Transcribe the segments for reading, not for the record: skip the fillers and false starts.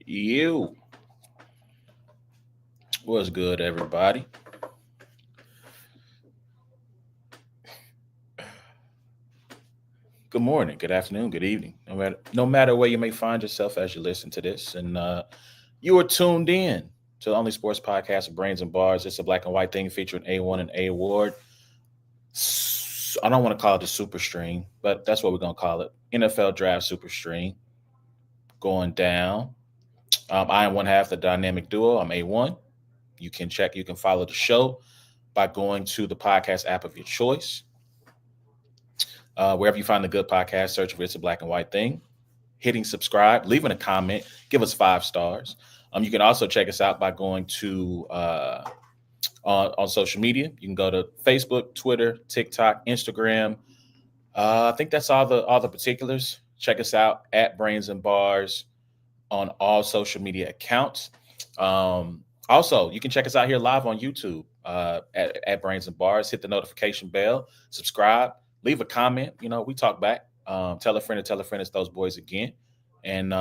You. What's good, everybody? Good morning, good afternoon, good evening. No matter where you may find yourself as you listen to this, and you are tuned in to the only sports podcast of Brains and Bars. It's a black and white thing featuring A1 and A Ward. I don't want to call it the Super Stream, but that's what we're gonna call it. NFL Draft Super Stream going down. I am one half the dynamic duo. I'm A1. You can follow the show by going to the podcast app of your choice. Wherever you find a good podcast, search for It's a Black and White Thing, hitting subscribe, leaving a comment, give us 5 stars. You can also check us out by going to on social media. You can go to Facebook, Twitter, TikTok, Instagram. I think that's all the particulars. Check us out at Brains and Bars on all social media accounts. Also, you can check us out here live on YouTube at Brains and Bars. Hit the notification bell, subscribe, leave a comment. You know, we talk back. Tell a friend to tell a friend it's those boys again. And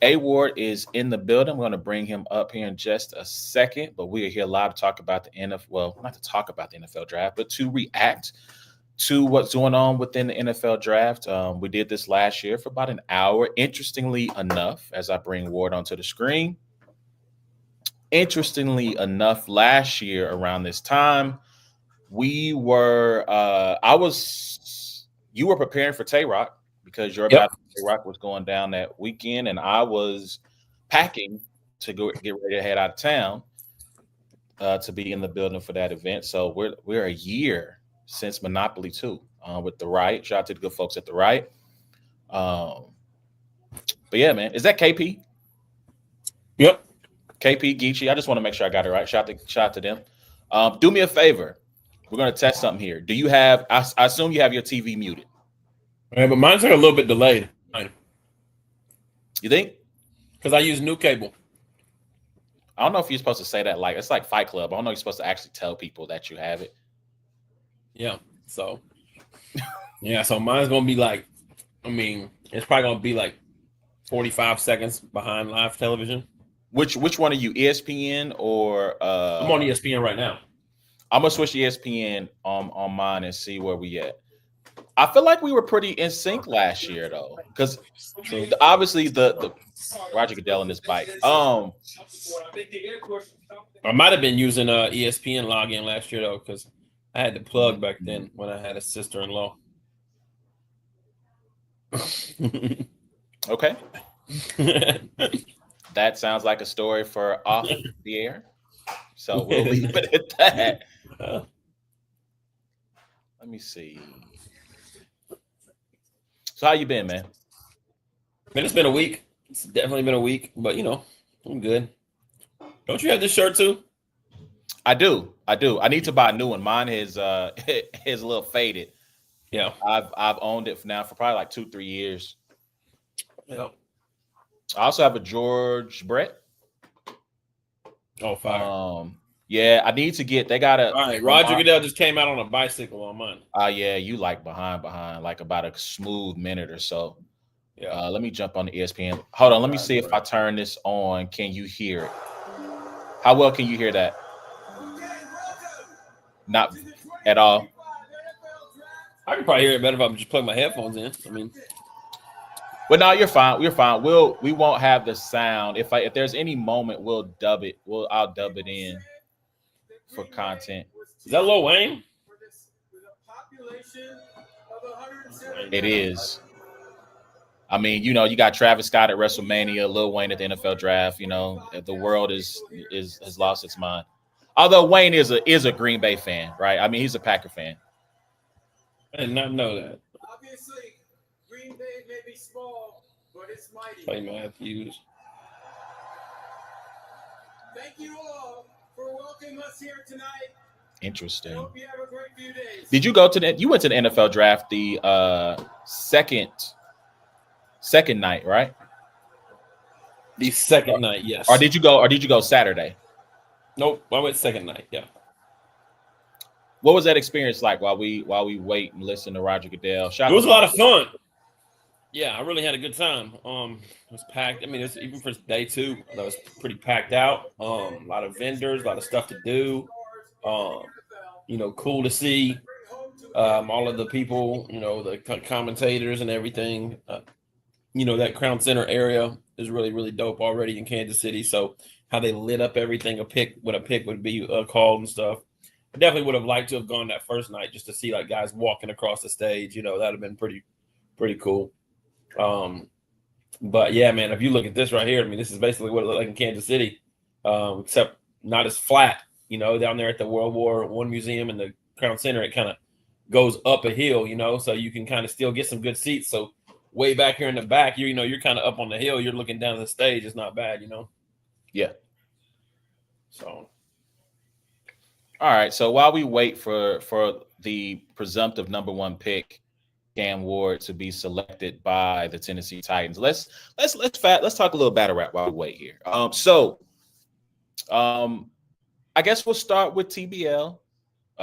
A Ward is in the building. I'm going to bring him up here in just a second. But we are here live to talk about the NFL. Well, not to talk about the NFL draft, but to react to what's going on within the NFL draft. We did this last year for about an hour. Interestingly enough, as I bring Ward onto the screen, last year around this time, you were preparing for Tay-Rock because your battle with Tay-Rock was going down that weekend, and I was packing to go get ready to head out of town to be in the building for that event. So we're a year since Monopoly 2 with the Riot. Shout out to the good folks at the Riot. But yeah, man, is that KP? Yep. KP Geechee. I just want to make sure I got it right. Shout out to them. Do me a favor. We're going to test something here. Do you have, I assume you have your TV muted. Yeah, but mine's like a little bit delayed. You think? Because I use new cable. I don't know if you're supposed to say that. Like, it's like Fight Club. I don't know if you're supposed to actually tell people that you have it. Yeah. So, so mine's going to be like, it's probably going to be like 45 seconds behind live television. Which one are you, ESPN or? I'm on ESPN right now. I'm gonna switch ESPN on mine and see where we at. I feel like we were pretty in sync last year though, because obviously the Roger Goodell in this bike. I might have been using ESPN login last year though, because I had the plug back then when I had a sister-in-law. Okay. That sounds like a story for off the air. So we'll leave it at that. Let me see. So how you been, man? Man, it's been a week. It's definitely been a week, but I'm good. Don't you have this shirt too? I do. I need to buy a new one. Mine is a little faded. Yeah. I've owned it now for probably like 2-3 years. Yeah. I also have a George Brett. Oh, fire. Yeah, I need to get. They got a. All right, Roger Goodell just came out on a bicycle on mine. Yeah, you like behind, like about a smooth minute or so. Yeah. Let me jump on the ESPN. Hold on, let me see if I turn this on. Can you hear it? How well can you hear that? Not at all. I can probably hear it better if I just plug my headphones in. But no, you're fine. We're fine. We won't have the sound. If there's any moment, we'll dub it. I'll dub it in for content. Is that Lil Wayne? It is. I mean, you got Travis Scott at WrestleMania, Lil Wayne at the NFL draft. The world has lost its mind. Although Wayne is a Green Bay fan, right? I mean, he's a Packer fan. I did not know that. Obviously, Green Bay may be small, but it's mighty. Clay Matthews. Thank you all for welcoming us here tonight. Interesting. I hope you have a great few days. Did you go to that? You went to the NFL draft the second night, right? The second night, yes. Or did you go Saturday? Nope, I went second night. Yeah. What was that experience like while we wait and listen to Roger Goodell? It was a lot of fun. Yeah, I really had a good time. It was packed. I mean, it's even for day two, that was pretty packed out. A lot of vendors, a lot of stuff to do. Um, cool to see all of the people, the commentators and everything. That Crown Center area is really, really dope already in Kansas City. So how they lit up everything, what a pick would be called and stuff. I definitely would have liked to have gone that first night just to see like guys walking across the stage. That'd have been pretty cool. But yeah, man, if you look at this right here, I mean, this is basically what it looked like in Kansas City, except not as flat. Down there at the World War I Museum and the Crown Center, it kind of goes up a hill. So you can kind of still get some good seats. So way back here in the back, you're kind of up on the hill. You're looking down the stage. It's not bad. Yeah. So. All right. So while we wait for the presumptive number one pick, Cam Ward, to be selected by the Tennessee Titans, let's talk a little battle rap while we wait here. I guess we'll start with TBL.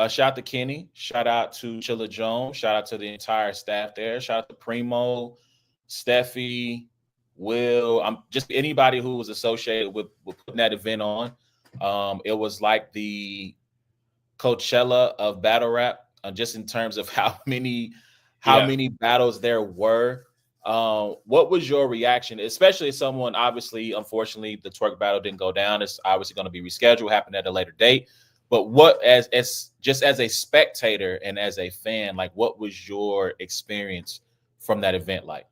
Shout out to Kenny. Shout out to Chilla Jones. Shout out to the entire staff there. Shout out to Primo, Steffi, Will. Just anybody who was associated with putting that event on. It was like the Coachella of battle rap, just in terms of how many battles there were. What was your reaction, especially as someone, obviously, unfortunately, the twerk battle didn't go down. It's obviously going to be rescheduled, happen at a later date. But what, as just as a spectator and as a fan, like, what was your experience from that event like?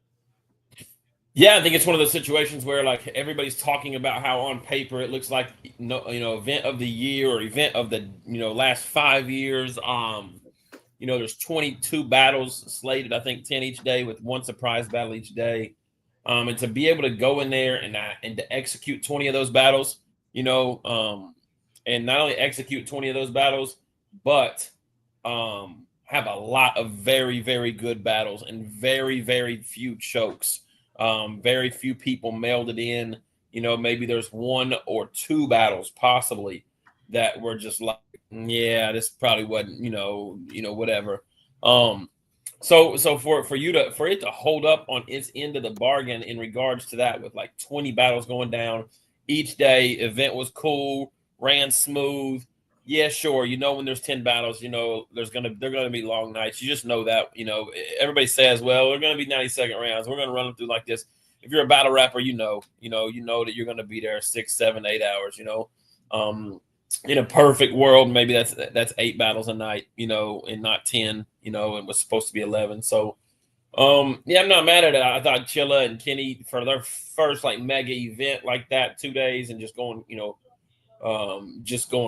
Yeah, I think it's one of those situations where like everybody's talking about how on paper it looks like event of the year or event of the last 5 years. There's 22 battles slated, I think 10 each day with one surprise battle each day. And to be able to go in there and to execute 20 of those battles, and not only execute 20 of those battles, but have a lot of very, very good battles and very, very few chokes. Very few people mailed it in. Maybe there's one or two battles possibly that were just like, yeah, this probably wasn't, whatever. So for it to hold up on its end of the bargain in regards to that, with like 20 battles going down each day, event was cool, ran smooth. Yeah, sure. When there's 10 battles, they're gonna be long nights. You just know that. Everybody says, well, they're gonna be 90-second rounds. We're gonna run them through like this. If you're a battle rapper, you know that you're gonna be there 6, 7, 8 hours. In a perfect world, maybe that's 8 battles a night. And not 10. It was supposed to be 11. So, yeah, I'm not mad at it. I thought Chilla and Kenny, for their first like mega event like that, 2 days, and just going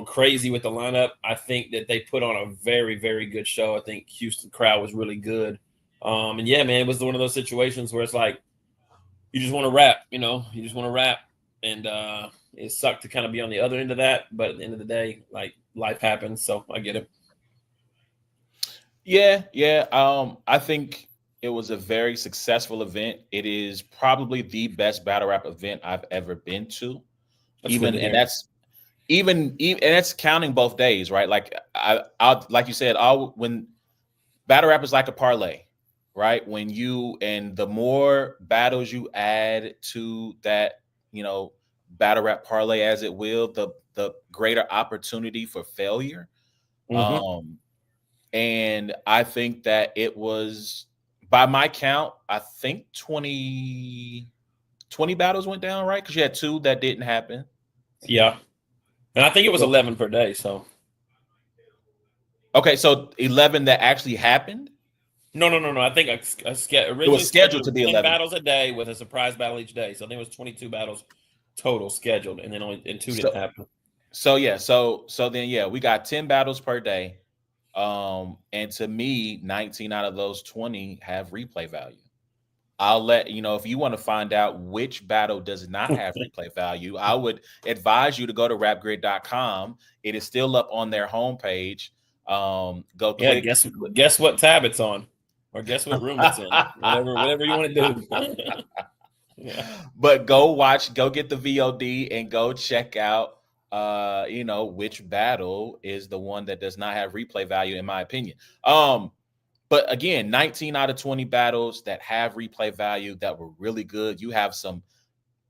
crazy with the lineup. I think that they put on a very, very good show. I think Houston crowd was really good. And yeah, man, it was one of those situations where it's like, you just want to rap, you just want to rap. And it sucked to kind of be on the other end of that. But at the end of the day, like, life happens. So I get it. Yeah. I think it was a very successful event. It is probably the best battle rap event I've ever been to. And that's counting both days, right? Like I like you said, when battle rap is like a parlay, right? And the more battles you add to that, battle rap parlay, as it will, the greater opportunity for failure. Mm-hmm. And I think that it was, by my count, I think 20 battles went down, right? Because you had 2 that didn't happen. Yeah. And I think it was 11 per day. So. Okay, so 11 that actually happened? No. I think originally it was scheduled to be 10 11 battles a day with a surprise battle each day. So I think it was 22 battles total scheduled, and then only 2 didn't happen. So then we got 10 battles per day. And to me, 19 out of those 20 have replay value. I'll let if you want to find out which battle does not have replay value, I would advise you to go to rapgrid.com. It is still up on their homepage. Go click. Guess what tab it's on, or guess what room it's in. whatever you want to do. Yeah. But go get the VOD and go check out which battle is the one that does not have replay value, in my opinion. But again, 19 out of 20 battles that have replay value that were really good. You have some,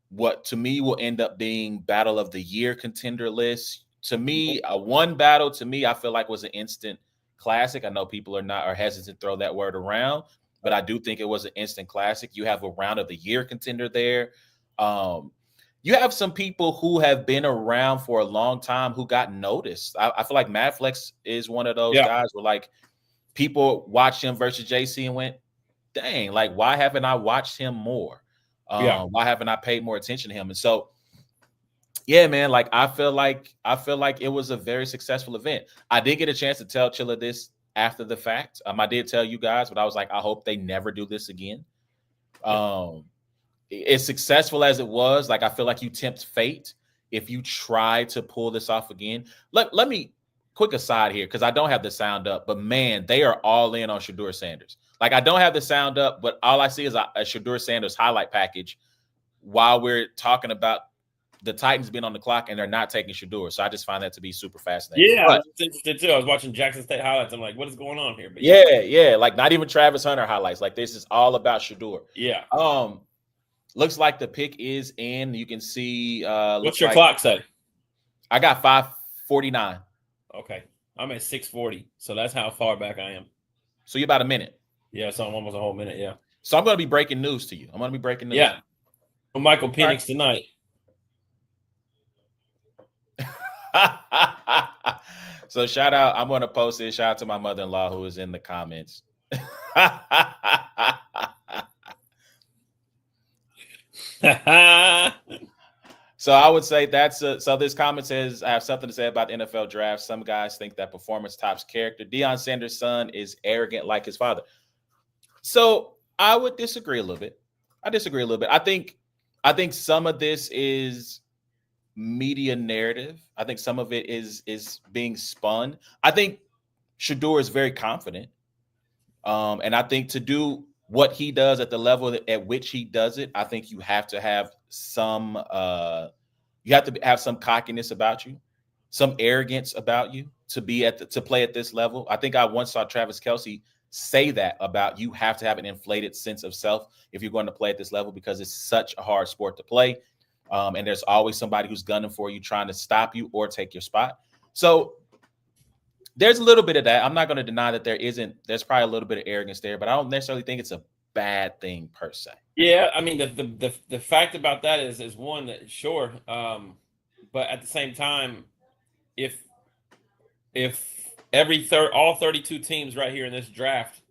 what to me will end up being battle of the year contender list. To me, a one battle to me, I feel like was an instant classic. I know people are hesitant to throw that word around, but I do think it was an instant classic. You have a round of the year contender there. You have some people who have been around for a long time who got noticed. I feel like Mad Flex is one of those guys where like people watched him versus JC and went, dang, like, why haven't I watched him more? Why haven't I paid more attention to him? And so, yeah, man, like I feel like it was a very successful event. I did get a chance to tell Chilla this after the fact. I did tell you guys, but I was like, I hope they never do this again. As successful as it was, like I feel like you tempt fate if you try to pull this off again. Let me quick aside here because I don't have the sound up, but man, they are all in on Shedeur Sanders. Like I don't have the sound up, but all I see is a Shedeur Sanders highlight package while we're talking about the Titans being on the clock and they're not taking Shedeur. So I just find that to be super fascinating. Yeah, I was interested too. I was watching Jackson State highlights. I'm like, what is going on here? But yeah, like not even Travis Hunter highlights. Like this is all about Shedeur. Yeah. Looks like the pick is in. You can see. What's your clock say? I got 5:49. Okay, I'm at 6:40, so that's how far back I am. So you're about a minute. Yeah, so I'm almost a whole minute. Yeah. So I'm going to be breaking news to you. I'm going to be breaking news. Yeah. Michael Penix tonight. So shout out. I'm going to post it. Shout out to my mother-in-law who is in the comments. So I would say so this comment says, I have something to say about the NFL draft. Some guys think that performance tops character. Deion Sanders' son is arrogant like his father. So I would disagree a little bit. I think some of this is media narrative. I think some of it is being spun. I think Shedeur is very confident. And I think to do what he does at the level at which he does it, I think you have to have some cockiness about you, some arrogance about you to be to play at this level. I think I once saw Travis Kelce say that about you have to have an inflated sense of self if you're going to play at this level because it's such a hard sport to play. And there's always somebody who's gunning for you, trying to stop you or take your spot. So there's a little bit of that. I'm not going to deny that there's probably a little bit of arrogance there, but I don't necessarily think it's a bad thing per se. Yeah, I mean the fact about that is one that sure, but at the same time, if all 32 teams right here in this draft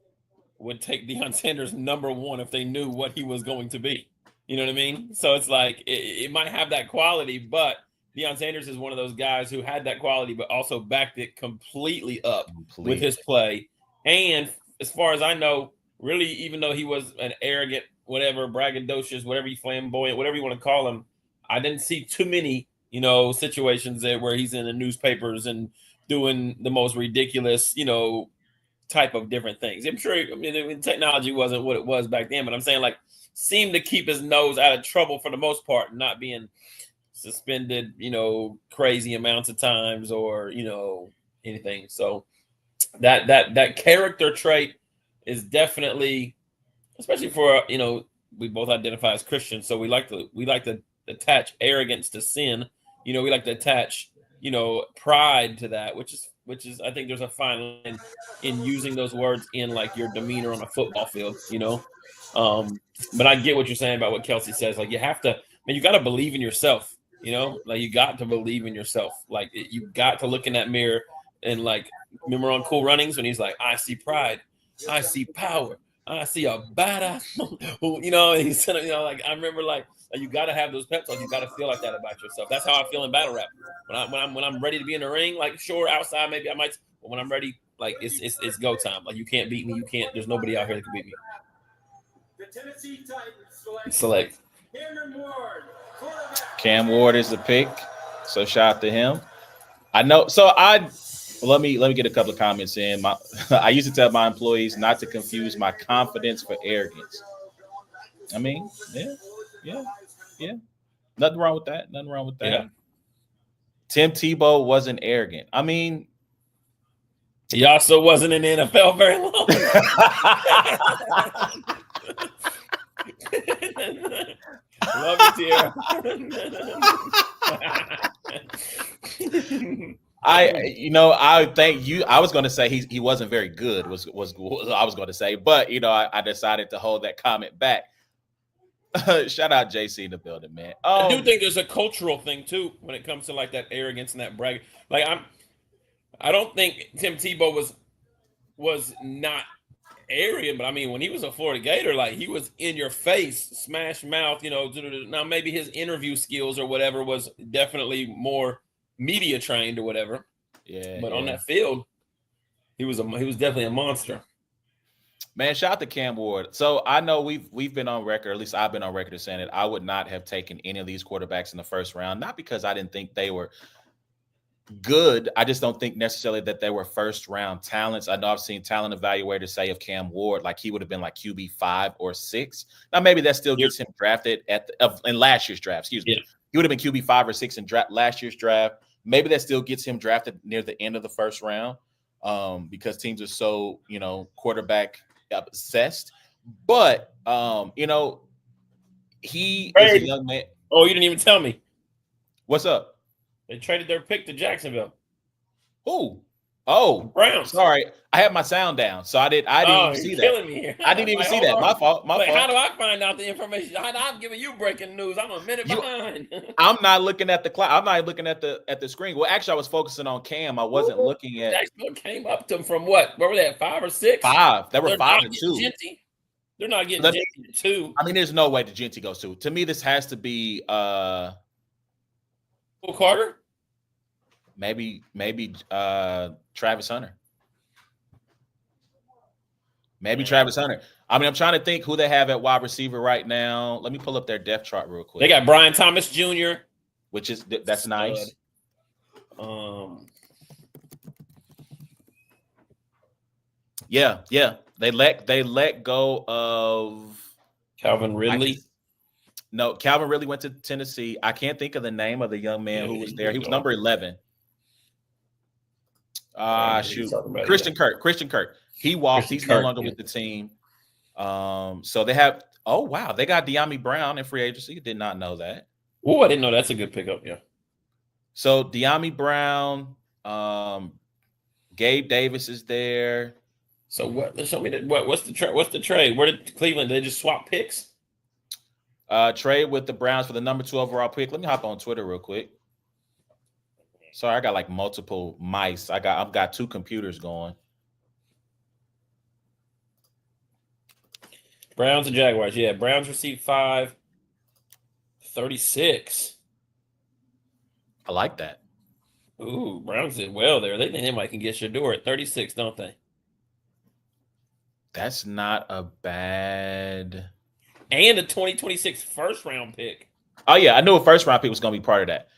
would take Deion Sanders #1 if they knew what he was going to be, you know what I mean? So it's like it might have that quality, but Deion Sanders is one of those guys who had that quality, but also backed it completely up with his play. And as far as I know, really, even though he was an arrogant, whatever, braggadocious, whatever, flamboyant, whatever you want to call him, I didn't see too many, situations there where he's in the newspapers and doing the most ridiculous, type of different things. I'm sure, technology wasn't what it was back then, but I'm saying, like, seemed to keep his nose out of trouble for the most part, not being suspended, crazy amounts of times or, anything. So that character trait is definitely, especially for, we both identify as Christians. So we like to attach arrogance to sin. We like to attach, pride to that, which is, I think there's a fine line in using those words in like your demeanor on a football field, but I get what you're saying about what Kelce says. Like you have to, you got to believe in yourself. Like you got to believe in yourself. Like you got to look in that mirror and like, remember on Cool Runnings when he's like, I see pride, I see power, I see a badass, and he said, like, I remember like, you got to have those pep talks. You got to feel like that about yourself. That's how I feel in battle rap. When I'm ready to be in the ring, like sure, outside, maybe I might, but when I'm ready, like it's go time. Like you can't beat me. There's nobody out here that can beat me. The Tennessee Titans Select. Cam Ward is the pick, so shout out to him. I know. So let me get a couple of comments in. I used to tell my employees not to confuse my confidence for arrogance. I mean, yeah. Nothing wrong with that. Yeah. Tim Tebow wasn't arrogant. I mean, He also wasn't in the NFL very long. Love you, Tierra. I think you. I was going to say he wasn't very good. Was I was going to say, but I decided to hold that comment back. Shout out JC in the building, man. I do think there's a cultural thing too when it comes to like that arrogance and that brag. Like I don't think Tim Tebow was not arrogant, but I mean when he was a Florida Gator, like he was in your face, smash mouth. Now maybe his interview skills or whatever was definitely more media trained or whatever. Yeah, but on that field, he was definitely a monster. Man, shout out to Cam Ward. So I know we've been on record, at least I've been on record as saying that I would not have taken any of these quarterbacks in the first round, not because I didn't think they were good. I just don't think necessarily that they were first round talents. I know I've seen talent evaluators say of Cam Ward, like he would have been like QB 5 or 6. Now maybe that still gets him drafted in last year's draft. Excuse me. Yeah. He would have been QB 5 or 6 in last year's draft. Maybe that still gets him drafted near the end of the first round because teams are so quarterback obsessed. But he is a young man. Oh, you didn't even tell me. What's up? They traded their pick to Jacksonville. Who? Oh, Browns. Sorry, I had my sound down, so I didn't even see that. Killing me here. I didn't even see that. My fault. My fault. How do I find out the information? I'm giving you breaking news. I'm a minute behind. I'm not looking at the clock. I'm not looking at the screen. Well, actually, I was focusing on Cam. I wasn't looking at. Jacksonville came up to him from what? Where were they at? 5 or 6? 5. They were 5 and 2. Genty. They're not getting Genty 2. I mean, there's no way the Genty goes 2. To me, this has to be Will Carter. Maybe Travis Hunter. Maybe Travis Hunter. I mean, I'm trying to think who they have at wide receiver right now. Let me pull up their depth chart real quick. They got Brian Thomas Jr., which is that's nice. Yeah. They let go of Calvin Ridley. No, Calvin Ridley went to Tennessee. I can't think of the name of the young man who was there. He was number 11. Christian Kirk. He walked. He's no longer with the team. So they have. Oh wow, they got De'Ami Brown in free agency. Did not know that. Oh, I didn't know. That's a good pickup. Yeah. So De'Ami Brown, Gabe Davis is there. So what? Show me what's the trade? Where did Cleveland? They just swap picks? Trade with the Browns for the number 2 overall pick. Let me hop on Twitter real quick. Sorry, I got like multiple mice. I've got 2 computers going. Browns and Jaguars. Yeah, Browns received 5. 36. I like that. Ooh, Browns did well there. They think they might can get Shador at 36, don't they? That's not a bad. And a 2026 first round pick. Oh yeah, I knew a first round pick was going to be part of that.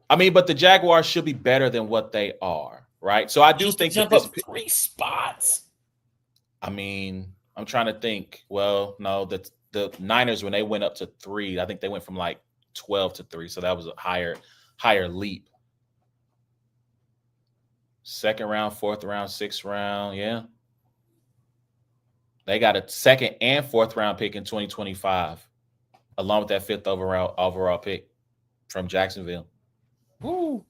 I mean, but the Jaguars should be better than what they are, right? So I do think jump up 3 spots. I mean, I'm trying to think. Well, no, the Niners when they went up to 3, I think they went from like 12 to 3, so that was a higher leap. 2nd round, 4th round, 6th round, yeah. They got a 2nd and 4th round pick in 2025, along with that 5th overall pick from Jacksonville. Woo.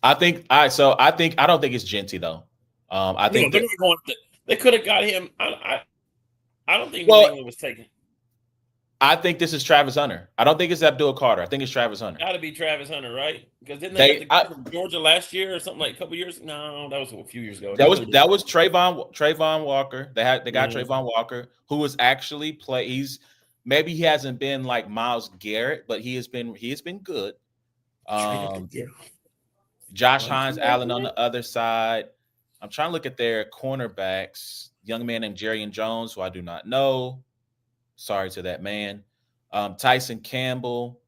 I don't think it's Genty though. I think they could have got him. I don't think New England was taken. I think this is Travis Hunter. I don't think it's Abdul Carter. I think it's Travis Hunter. Got to be Travis Hunter, right? Because didn't they get from Georgia last year or something like a couple years? No, that was a few years ago. That was Trayvon Walker. They got Trayvon Walker, who was actually maybe he hasn't been like Myles Garrett, but he has been good. Josh Hines Allen on the other side. I'm trying to look at their cornerbacks. Young man named Jerrion Jones, who I do not know. Sorry to that man. Tyson Campbell.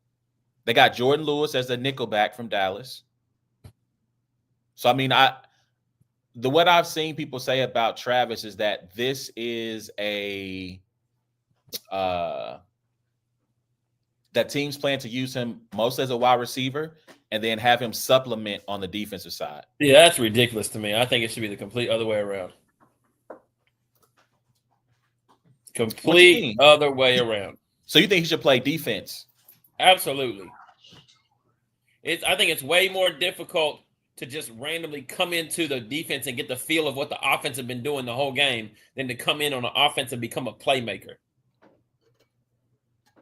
They got Jordan Lewis as the nickelback from Dallas. So, I mean, what I've seen people say about Travis is that this is that teams plan to use him most as a wide receiver and then have him supplement on the defensive side. Yeah, that's ridiculous to me. I think it should be the complete other way around. Complete other way around. So you think he should play defense? Absolutely. I think it's way more difficult to just randomly come into the defense and get the feel of what the offense has been doing the whole game than to come in on the offense and become a playmaker.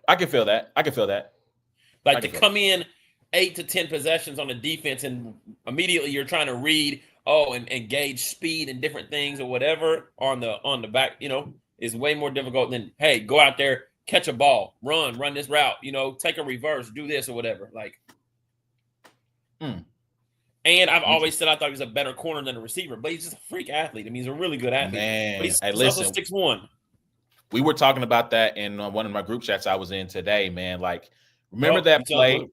I can feel that. Like to come in 8 to 10 possessions on the defense and immediately you're trying to read, and gauge speed and different things or whatever on the back, is way more difficult than, hey, go out there, catch a ball, run this route, take a reverse, do this or whatever. Like, And I've always said I thought he was a better corner than a receiver, but he's just a freak athlete. I mean, he's a really good athlete. Man, but he's listen, also 6'1". We were talking about that in one of my group chats I was in today, man. Like, remember that play?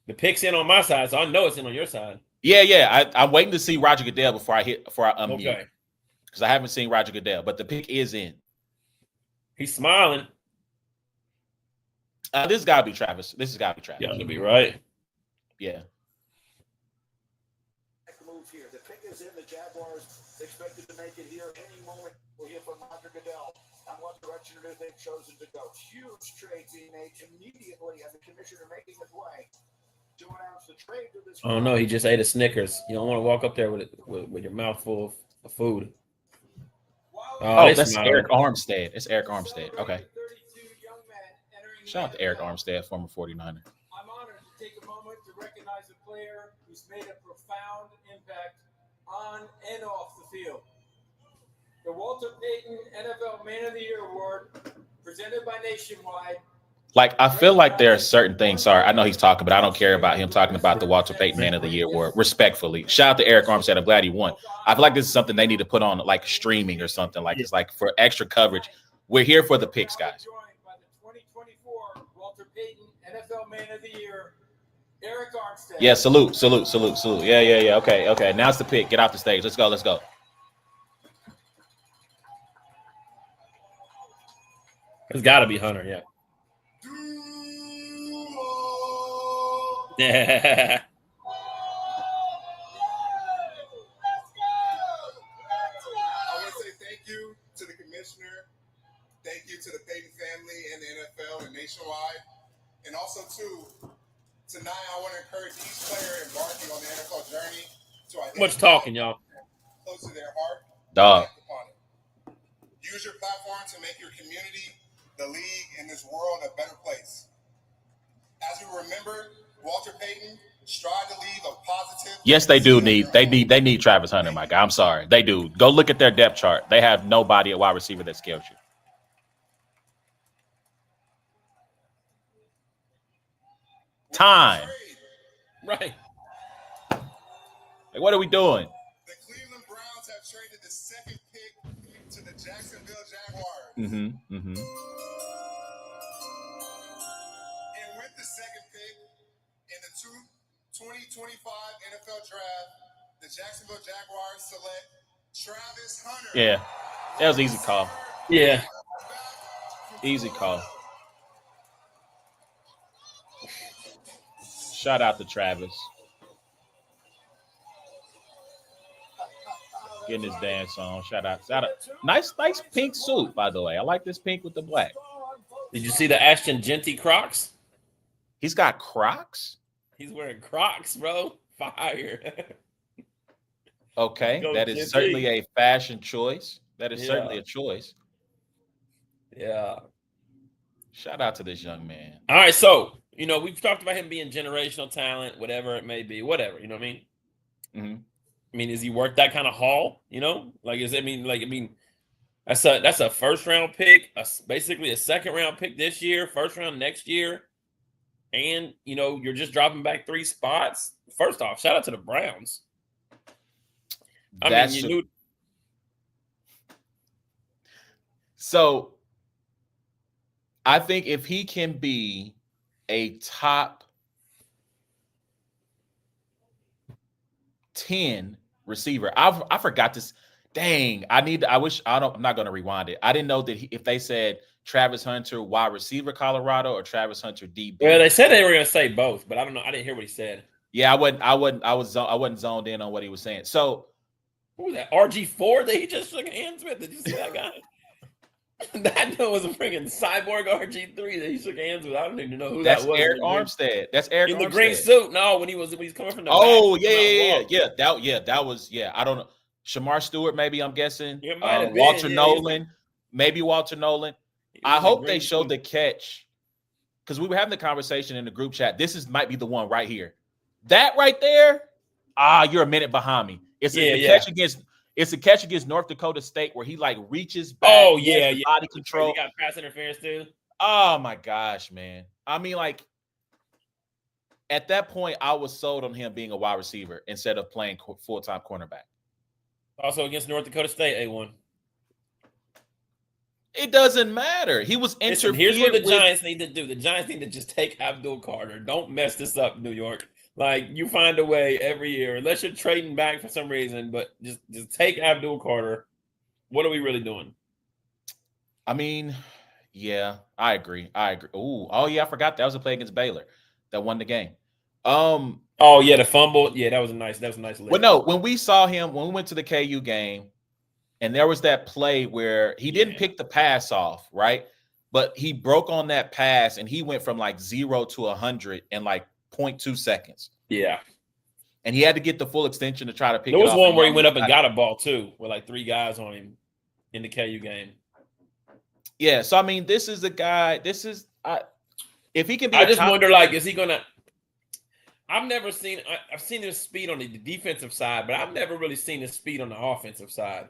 The pick's in on my side, so I know it's in on your side. Yeah. I'm waiting to see Roger Goodell before I unmute. Okay. Because I haven't seen Roger Goodell, but the pick is in. He's smiling. This has got to be Travis. Got to be right. Yeah. Move here. The pick is in. The Jaguars expected to make it here any moment. We'll hear from Roger Goodell on what direction they've chosen to go. Huge trade being made immediately, and the commissioner making his way to announce the trade to this. Oh no, he just ate a Snickers. You don't want to walk up there with your mouth full of food. Oh, that's Eric Armstead. It's Eric Armstead. Okay. Shout out to Eric Armstead, former 49er. I'm honored to take a moment to recognize a player who's made a profound impact on and off the field. The Walter Payton NFL Man of the Year Award, presented by Nationwide. Like, I feel like there are certain things. Sorry, I know he's talking, but I don't care about him talking about the Walter Payton Man of the Year Award. Respectfully, shout out to Eric Armstead. I'm glad he won. I feel like this is something they need to put on like streaming or something. Like it's like for extra coverage. We're here for the picks, guys. Joined by the 2024 Walter Payton NFL Man of the Year, Eric Armstead. Yeah, salute. Yeah. Okay. Now it's the pick. Get off the stage. Let's go. It's got to be Hunter, yeah. Yeah. I want to say thank you to the commissioner, thank you to the Payton family and the NFL and Nationwide, and also tonight I want to encourage each player embarking on the NFL journey to identify Much talking, y'all. Close to their heart. Dog. Use your platform to make your community, the league, and this world a better place. As we remember, Walter Payton strive to leave a positive. Yes, they do need. They need Travis Hunter, my guy. I'm sorry, they do. Go look at their depth chart. They have nobody at wide receiver that scares you. Time. Right. Like, what are we doing? The Cleveland Browns have traded the second pick to the Jacksonville Jaguars. Mm-hmm. And with the second pick in the 2025 NFL Draft, the Jacksonville Jaguars select Travis Hunter. Yeah, that was easy call. Yeah. Easy call. Shout out to Travis. Getting his dance on. Shout out. Nice pink suit, by the way. I like this pink with the black. Did you see the Ashton Genty Crocs? He's got Crocs? He's wearing Crocs, bro. Fire. Okay. Go That is Genty. certainly a fashion choice. That is Yeah. certainly a choice. Yeah. Shout out to this young man. All right, so, we've talked about him being generational talent, whatever it may be, whatever, you know what I mean? Mm-hmm. I mean, is he worth that kind of haul? That's a first round pick, basically a second round pick this year, first round next year, and you're just dropping back 3 spots. First off, shout out to the Browns. So I think if he can be a top 10 receiver, I forgot this. Dang, I'm not going to rewind it. I didn't know that if they said Travis Hunter wide receiver Colorado or Travis Hunter DB. Well, they said they were going to say both, but I don't know. I didn't hear what he said. Yeah, I wasn't zoned in on what he was saying. So who was that? RG4 that he just shook hands with? Did you see that guy? That dude was a freaking cyborg RG3 that he shook hands with. I don't even know who that's that was. Eric Armstead. That's Eric in the Armstead. green suit. No, when he's coming from the Oh, back. that was I don't know. Shamar Stewart, maybe, I'm guessing. It might have been, Walter yeah, Nolan. Maybe Walter Nolan. I hope they showed the catch, because we were having the conversation in the group chat. Might be the one right here. That right there. You're a minute behind me. It's a catch against North Dakota State where he like reaches back. Oh yeah, body control. He got pass interference too. Oh my gosh, man. I mean, like at that point, I was sold on him being a wide receiver instead of playing full-time cornerback. Also against North Dakota State, A1. It doesn't matter. He was interfered. Here's what the Giants need to do. The Giants need to just take Abdul Carter. Don't mess this up, New York. Like, you find a way every year, unless you're trading back for some reason, but just take Abdul Carter. What are we really doing? I mean, yeah, I agree. Oh yeah, I forgot that was a play against Baylor that won the game. Oh yeah, the fumble. Yeah, that was a nice lick. Well, no, when we saw him, when we went to the KU game, and there was that play where he didn't pick the pass off, right? But he broke on that pass and he went from like 0 to 100 in like 0.2 seconds. Yeah. And he had to get the full extension to try to pick it off. There was one where he went up and got a ball too, with like 3 guys on him in the KU game. Yeah, so I mean, this is a guy. If he can be, I just wonder, like, is he gonna? I've seen his speed on the defensive side, but I've never really seen his speed on the offensive side.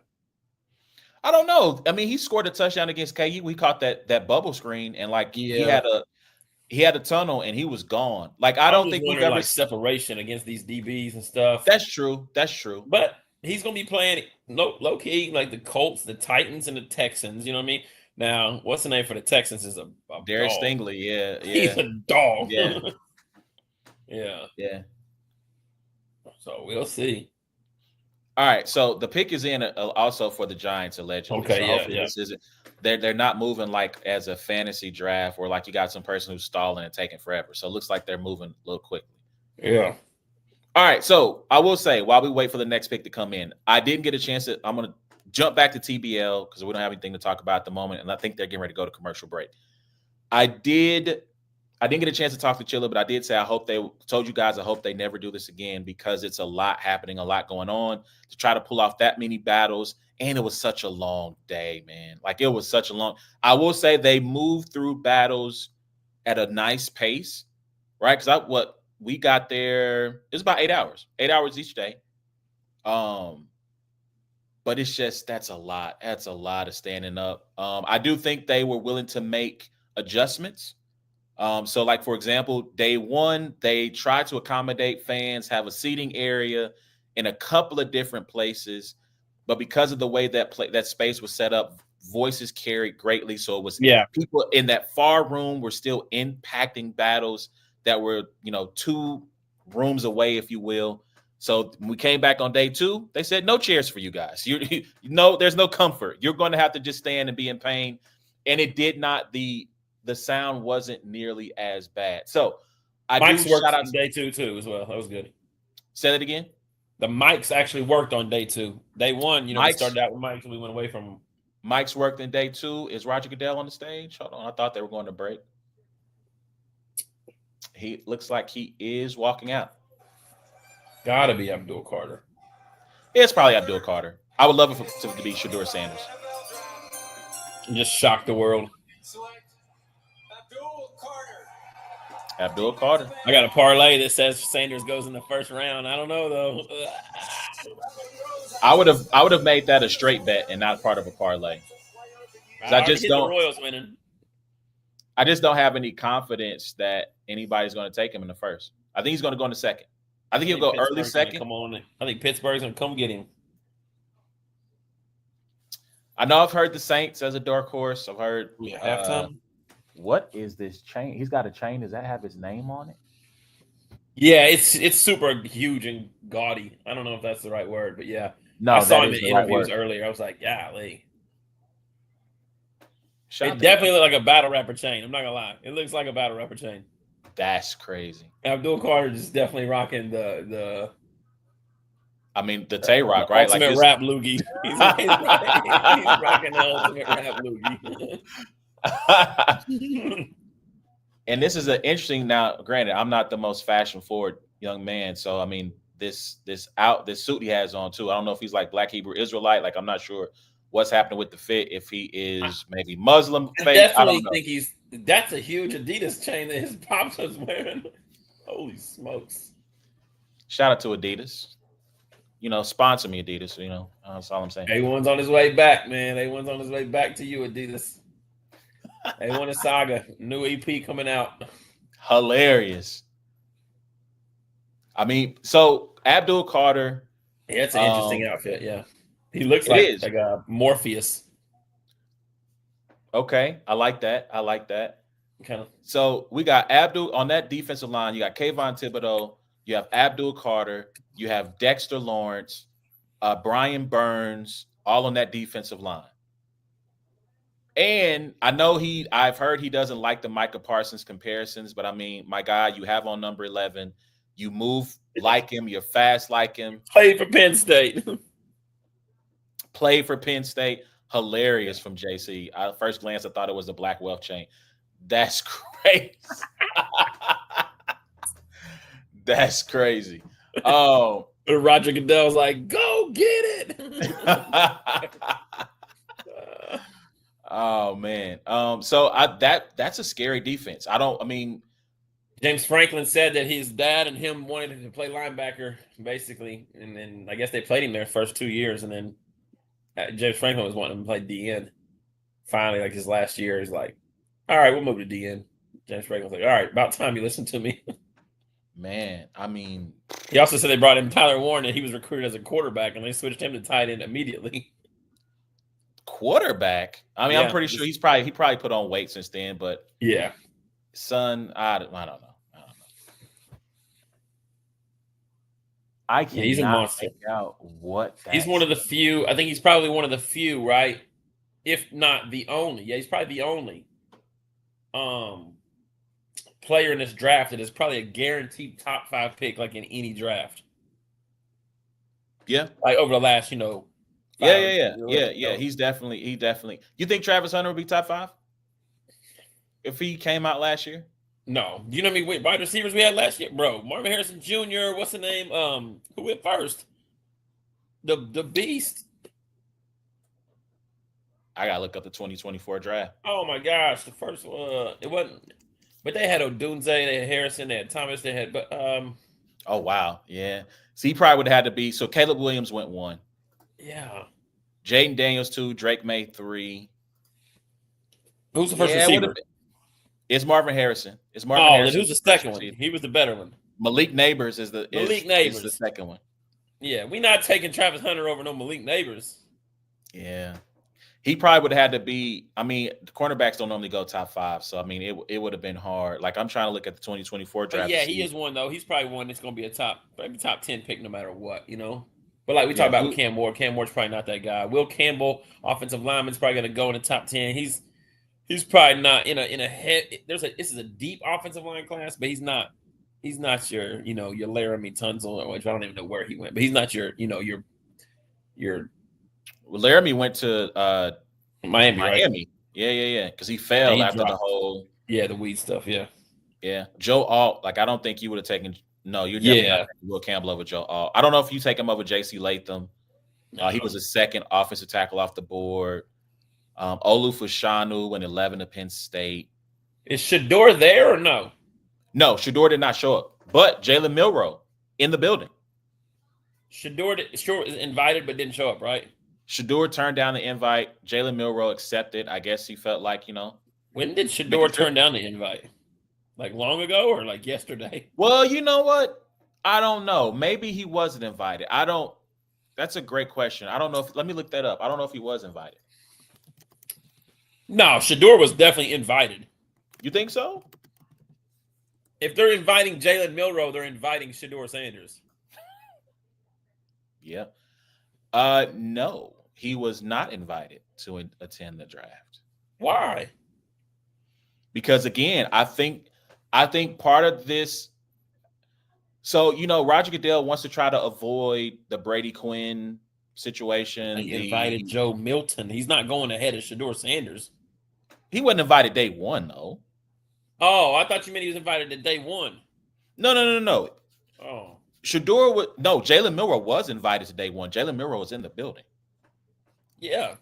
I don't know. I mean, he scored a touchdown against KU. We caught that bubble screen, and like he had a tunnel, and he was gone. Like I don't think we've ever like separation against these DBs and stuff. That's true. But he's gonna be playing low key like the Colts, the Titans, and the Texans. You know what I mean? Now, what's the name for the Texans? Is a Derek dog. Stingley. Yeah, he's a dog. Yeah, yeah. So we'll see. All right, so the pick is in also for the Giants allegedly. Okay, so this isn't. They're not moving like as a fantasy draft where like you got some person who's stalling and taking forever. So it looks like they're moving a little quickly. Yeah. All right, so I will say while we wait for the next pick to come in, I didn't get a chance to. I'm going to jump back to TBL because we don't have anything to talk about at the moment, and I think they're getting ready to go to commercial break. I didn't get a chance to talk to Chilla, but I did say I hope they never do this again because it's a lot happening, a lot going on to try to pull off that many battles. And it was such a long day, man. Like it was such a long. I will say they moved through battles at a nice pace, right? Because we got there, it was about 8 hours each day. But it's just that's a lot. That's a lot of standing up. I do think they were willing to make adjustments. So like, for example, day one, they tried to accommodate fans, have a seating area in a couple of different places, but because of the way that space was set up, voices carried greatly. So it was people in that far room were still impacting battles that were, 2 rooms away, if you will. So when we came back on day 2, they said, no chairs for you guys. There's no comfort. You're going to have to just stand and be in pain. And it did not, the sound wasn't nearly as bad. So Mike's worked on day 2 too as well. That was good. Say that again. The mics actually worked on day 2. Day 1, we started out with mics and we went away from them. Mike's worked in day 2. Is Roger Goodell on the stage? Hold on. I thought they were going to break. He looks like he is walking out. Gotta be Abdul Carter. It's probably Abdul Carter. I would love it to be Shedeur Sanders. And just shock the world. Select Abdul Carter. Abdul Carter. I got a parlay that says Sanders goes in the first round. I don't know though. I would have made that a straight bet and not part of a parlay. I just don't. The Royals winning. I just don't have any confidence that anybody's going to take him in the first. I think he's going to go in the second. I think he'll go early second. Come on, I think Pittsburgh's going to come get him. I know I've heard the Saints as a dark horse. I've heard halftime. What is this chain? He's got a chain. Does that have his name on it? Yeah, it's super huge and gaudy. I don't know if that's the right word, but yeah. No, I saw that him is in the right interviews word. earlier. I was like, golly. Shout out It to definitely looked like a battle rapper chain. I'm not gonna lie. It looks like a battle rapper chain. That's crazy. Abdul Carter is definitely rocking the I mean, the Tay Rock, right? Like ultimate this. rap loogie. He's rocking the ultimate rap loogie. And this is an interesting. Now, granted, I'm not the most fashion forward young man, so I mean, this suit he has on too. I don't know if he's like Black Hebrew Israelite. Like, I'm not sure what's happening with the fit. If he is maybe Muslim I faith, I definitely don't know. think that's a huge Adidas chain that his pops was wearing. Holy smokes. Shout out to Adidas. You know, sponsor me, Adidas. You know, that's all I'm saying. A1's on his way back, man. A1's on his way back to you, Adidas. A1 is Saga. New EP coming out. Hilarious. I mean, so Abdul Carter. Yeah, it's an interesting outfit. Yeah. He looks It like is. a Morpheus. Okay, I like that. I like that. Kind of. So we got Abdul on that defensive line. You got Kayvon Thibodeau. You have Abdul Carter. You have Dexter Lawrence, Brian Burns, all on that defensive line. And I know I've heard he doesn't like the Micah Parsons comparisons, but I mean, my guy, you have on number 11. You move like him. You're fast like him. Played for Penn State. Played for Penn State. Hilarious from JC. At first glance, I thought it was the Black Wealth chain. That's crazy. That's crazy. Oh, Roger Goodell's like, go get it. Oh man. So that's a scary defense. James Franklin said that his dad and him wanted him to play linebacker, basically, and then I guess they played him their first 2 years, and then James Franklin was wanting him to play DN. Finally, like his last year, he's like, "All right, we'll move to DN." James Franklin was like, "All right, about time you listen to me." Man, I mean, he also said they brought in Tyler Warren, and he was recruited as a quarterback, and they switched him to tight end immediately. Quarterback. I mean, Yeah. I'm pretty sure he probably put on weight since then, but Yeah, son, I don't know. I he's a cannot monster. make out what He's one of the few. I think he's probably one of the few, right? If not the only. Yeah, he's probably the only player in this draft that is probably a guaranteed top 5 pick, like in any draft. Yeah. Like over the last, Yeah. He definitely. You think Travis Hunter would be top 5 if he came out last year? No. Do you know how many wide receivers we had last year? Bro, Marvin Harrison Jr., what's the name? Who went first? The Beast. I gotta look up the 2024 draft. Oh my gosh, the first one. It wasn't, but they had Odunze, they had Harrison, they had Thomas, they had Oh wow, yeah. So he probably would have had to be. So Caleb Williams went 1. Yeah. Jaden Daniels 2. Drake May 3. Who's the first receiver? It's Marvin Harrison. It's Marvin Then Harrison. who's the second one? He was the better one. Malik Neighbors is the second one. Yeah, we're not taking Travis Hunter over no Malik Neighbors. Yeah. He probably would have had to be. I mean, the cornerbacks don't normally go top 5, so I mean, it would have been hard. Like I'm trying to look at the 2024 draft. Yeah, he is one though. He's probably one that's going to be maybe top 10 pick no matter what, But like we talked about with Cam Ward, Cam Ward's probably not that guy. Will Campbell, offensive lineman's probably going to go in the top 10. He's probably not in a head. This is a deep offensive line class, but he's not your your Laramie Tunzel, which I don't even know where he went, but he's not your Well, Laramie went to Miami. Right? Yeah. Because he failed after the whole the weed stuff. Yeah. Joe Alt, like I don't think you would have taken. No, you're definitely not taking Will Campbell over Joe Alt. I don't know if you take him over J.C. Latham. He was a second offensive tackle off the board. Olu Fashanu went 11 to Penn State. Is Shador there or no? No, Shador did not show up, but Jalen Milroe in the building. Shador is invited but didn't show up, right? Shador turned down the invite. Jalen Milroe accepted. I guess he felt like, When did Shador turn down the invite? Like long ago or like yesterday? Well, you know what? I don't know. Maybe he wasn't invited. That's a great question. I don't know let me look that up. I don't know if he was invited. No, Shador was definitely invited. You think so? If they're inviting Jalen Milroe, they're inviting Shador Sanders. Yeah. No, he was not invited to attend the draft Why? because again, I think part of this. So Roger Goodell wants to try to avoid the Brady Quinn situation. They invited Joe Milton. He's not going ahead of Shedeur Sanders. He wasn't invited day one though. Oh, I thought you meant he was invited to day one. No. Oh, Jalen Milroe was invited to day one. Jalen Milroe was in the building. yeah.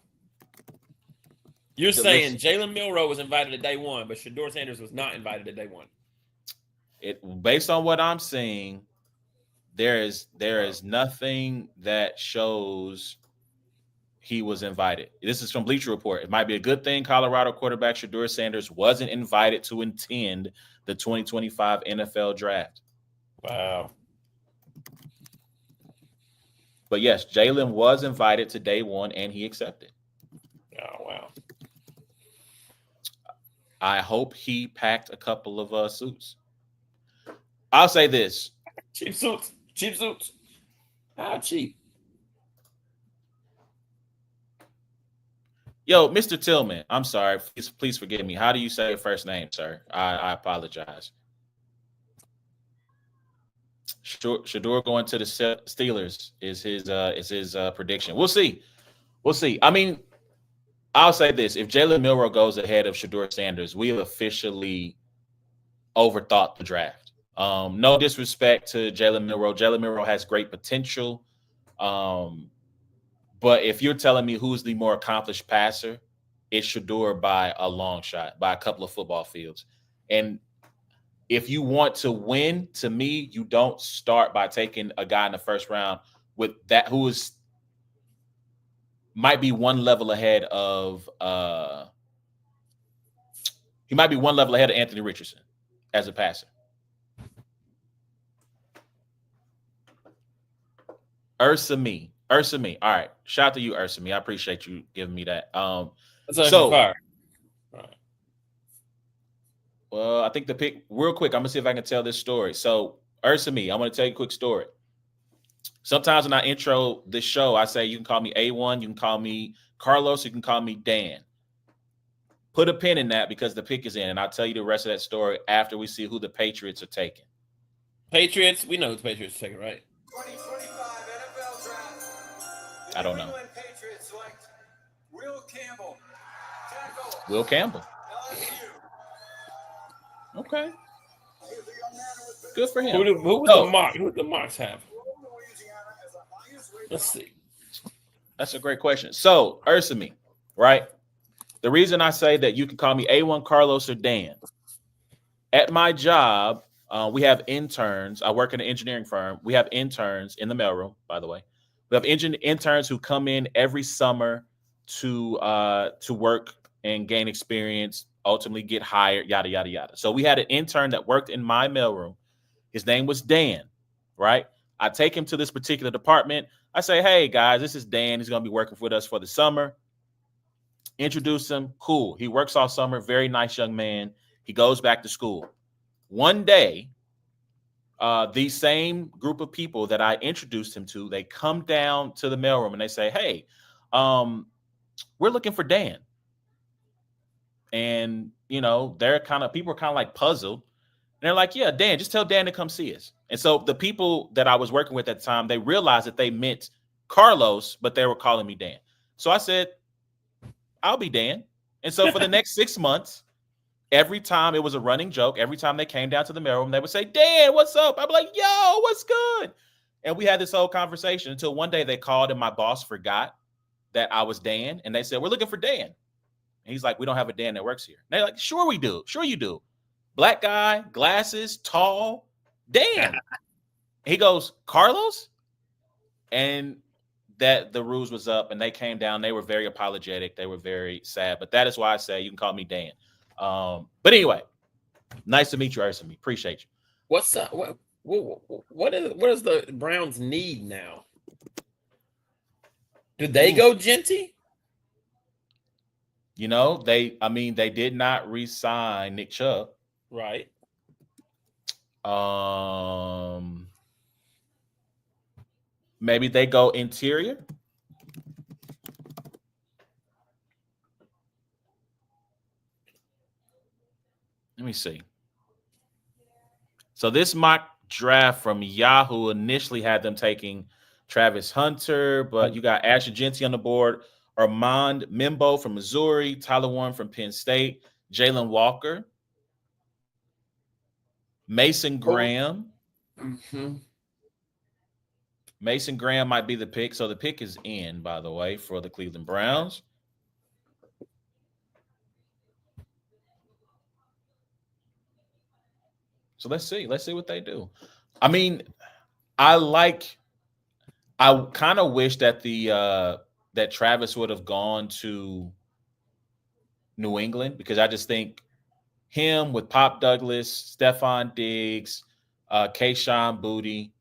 You're So saying Jalen Milroe was invited to day one, but Shedeur Sanders was not invited to day one. Based on what I'm seeing, there is nothing that shows he was invited. This is from Bleacher Report. It might be a good thing Colorado quarterback Shedeur Sanders wasn't invited to attend the 2025 NFL draft. Wow. But yes, Jalen was invited to day one and he accepted. Oh, wow. I hope he packed a couple of suits. I'll say this. Cheap suits. Cheap suits. How cheap? Yo, Mr. Tillman, I'm sorry. Please forgive me. How do you say your first name, sir? I apologize. Shedeur going to the Steelers is his prediction. We'll see. I mean, I'll say this: if Jalen Milroe goes ahead of Shedeur Sanders, we have officially overthought the draft. No disrespect to Jalen Milroe. Jalen Milroe has great potential. But if you're telling me who's the more accomplished passer, it's Shedeur by a long shot, by a couple of football fields. And if you want to win, to me, you don't start by taking a guy in the first round with that who might be one level ahead of Anthony Richardson as a passer. Ursa me. All right. Shout out to you, Ursa me. I appreciate you giving me that. Fire. Right. Well, I think the pick real quick. I'm gonna see if I can tell this story. So, Ursa me, I'm gonna tell you a quick story. Sometimes when I intro this show, I say you can call me A1, you can call me Carlos, you can call me Dan. Put a pin in that because the pick is in, and I'll tell you the rest of that story after we see who the Patriots are taking. Patriots, we know who the Patriots are taking, right? 2025 NFL Draft. I don't know. New England Patriots select Will Campbell. Tackle. Will Campbell. LSU. Okay. Good for him. Who would the Mocks have? Let's see. That's a great question. So, Ursa me, right? The reason I say that you can call me A1, Carlos, or Dan. At my job, we have interns. I work in an engineering firm. We have interns in the mailroom, by the way. We have interns who come in every summer to work and gain experience, ultimately get hired, yada, yada, yada. So we had an intern that worked in my mailroom. His name was Dan, right? I take him to this particular department. I say, hey, guys, this is Dan. He's going to be working with us for the summer. Introduce him. Cool. He works all summer. Very nice young man. He goes back to school. One day, the same group of people that I introduced him to, they come down to the mailroom and they say, hey, we're looking for Dan. And, people are kind of like puzzled. And they're like, yeah, Dan, just tell Dan to come see us. And so the people that I was working with at the time, they realized that they meant Carlos, but they were calling me Dan. So I said, I'll be Dan. And so for the next 6 months, every time it was a running joke, every time they came down to the mailroom, they would say, Dan, what's up? I'd be like, yo, what's good? And we had this whole conversation until one day they called and my boss forgot that I was Dan. And they said, we're looking for Dan. And he's like, we don't have a Dan that works here. And they're like, sure we do. Sure you do. Black guy, glasses, tall, Dan. He goes, Carlos? And that the ruse was up and they came down. They were very apologetic. They were very sad. But that is why I say you can call me Dan. But anyway, nice to meet you, Ursula. Appreciate you. What's up? What does the Browns need now? Did they go Genty? They did not re-sign Nick Chubb. Right. Maybe they go interior. Let me see. So this mock draft from Yahoo initially had them taking Travis Hunter, but you got Ashton Jeanty on the board, Armand Mimbo from Missouri, Tyler Warren from Penn State, Jalen Walker, Mason Graham. Mm-hmm. Mason Graham might be the pick. So the pick is in, by the way, for the Cleveland Browns. So let's see. Let's see what they do. I mean, I kind of wish that that Travis would have gone to New England, because I just think him with Pop Douglas, Stephon Diggs, Kayshon Boutte.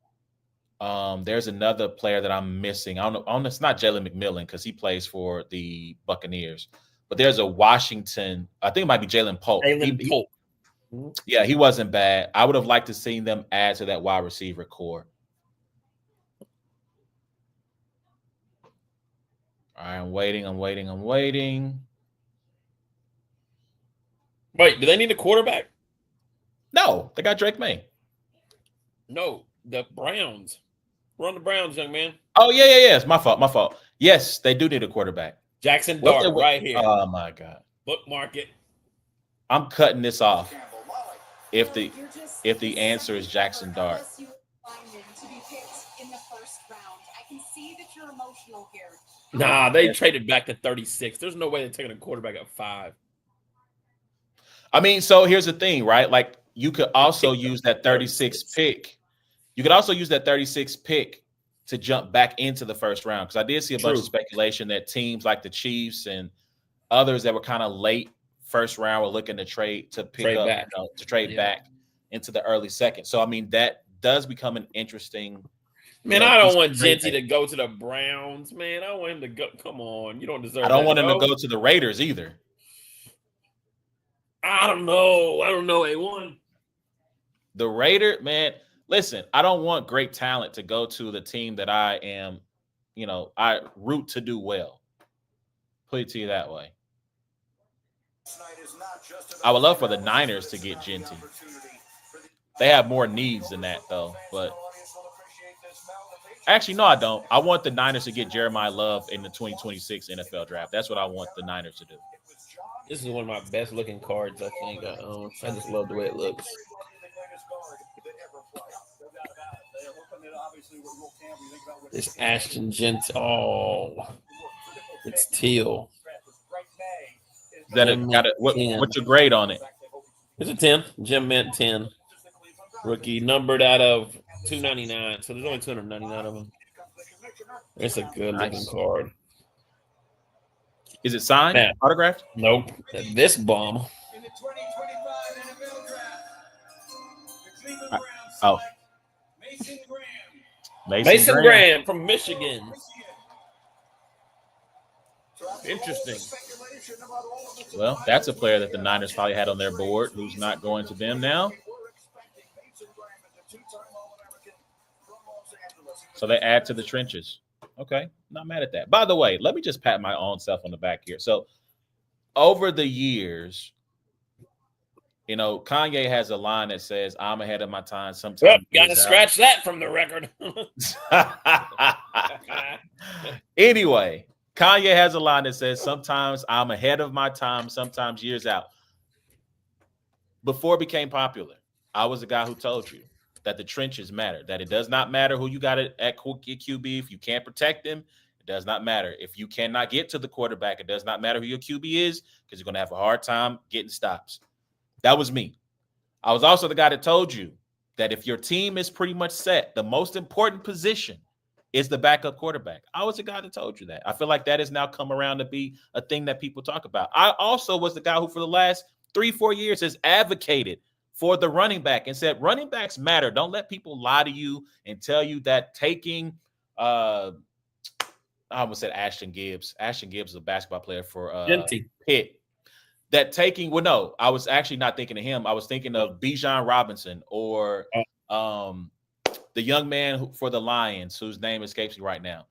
There's another player that I'm missing. I don't know. It's not Jalen McMillan because he plays for the Buccaneers. But there's a Washington. I think it might be Jalen Polk. Polk. Yeah, he wasn't bad. I would have liked to see them add to that wide receiver core. All right, I'm waiting. Wait, do they need a quarterback? No, they got Drake May. No, the Browns. We're on the Browns, young man. Oh, yeah. It's my fault. Yes, they do need a quarterback. Jackson Dart right here. Oh, my God. Bookmark it. I'm cutting this off if the answer is Jackson Dart. Nah, they traded back to 36. There's no way they're taking a quarterback at 5. I mean, so here's the thing, right? Like, you could also use that 36 pick. You could also use that 36 pick to jump back into the first round, because I did see a bunch of speculation that teams like the Chiefs and others that were kind of late first round were looking to trade back into the early second. So, I mean, that does become an interesting. Man, I don't want Jeanty to go to the Browns, man. I want him to go. Come on. You don't deserve I don't want him to go to the Raiders either. I don't know, A1. The Raider, man, listen, I don't want great talent to go to the team that I am, I root to do well. Put it to you that way. I would love for the Niners to get Jeanty. They have more needs than that, though. But actually, no, I don't. I want the Niners to get Jeremiah Love in the 2026 NFL draft. That's what I want the Niners to do. This is one of my best looking cards, I think. I just love the way it looks. It's Ashton Jeanty. Oh, it's teal. Is that what's your grade on it? It's a 10. Jim meant 10. Rookie numbered out of 299. So there's only 299 of them. It's a good looking card. Is it signed? Man. Autographed? Nope. This bomb. In the 2025 NFL Draft, the Cleveland Browns select Mason Graham. Mason Graham from Michigan. Interesting. Well, that's a player that the Niners probably had on their board who's not going to them now. So they add to the trenches. Okay, not mad at that. By the way, let me just pat my own self on the back here. So over the years, Kanye has a line that says, "I'm ahead of my time." Sometimes got to scratch that from the record. Anyway, Kanye has a line that says, "Sometimes I'm ahead of my time, sometimes years out." Before it became popular, I was the guy who told you that the trenches matter, that it does not matter who you got at QB. If you can't protect him, it does not matter. If you cannot get to the quarterback, it does not matter who your QB is, because you're going to have a hard time getting stops. That was me. I was also the guy that told you that if your team is pretty much set, the most important position is the backup quarterback. I was the guy that told you that. I feel like that has now come around to be a thing that people talk about. I also was the guy who for the last 3-4 years has advocated for the running back and said running backs matter. Don't let people lie to you and tell you that taking I almost said Ashton Gibbs. Ashton Gibbs is a basketball player for Pitt. That taking, well, no, I was actually not thinking of him. I was thinking of Bijan Robinson or the young man for the Lions whose name escapes me right now.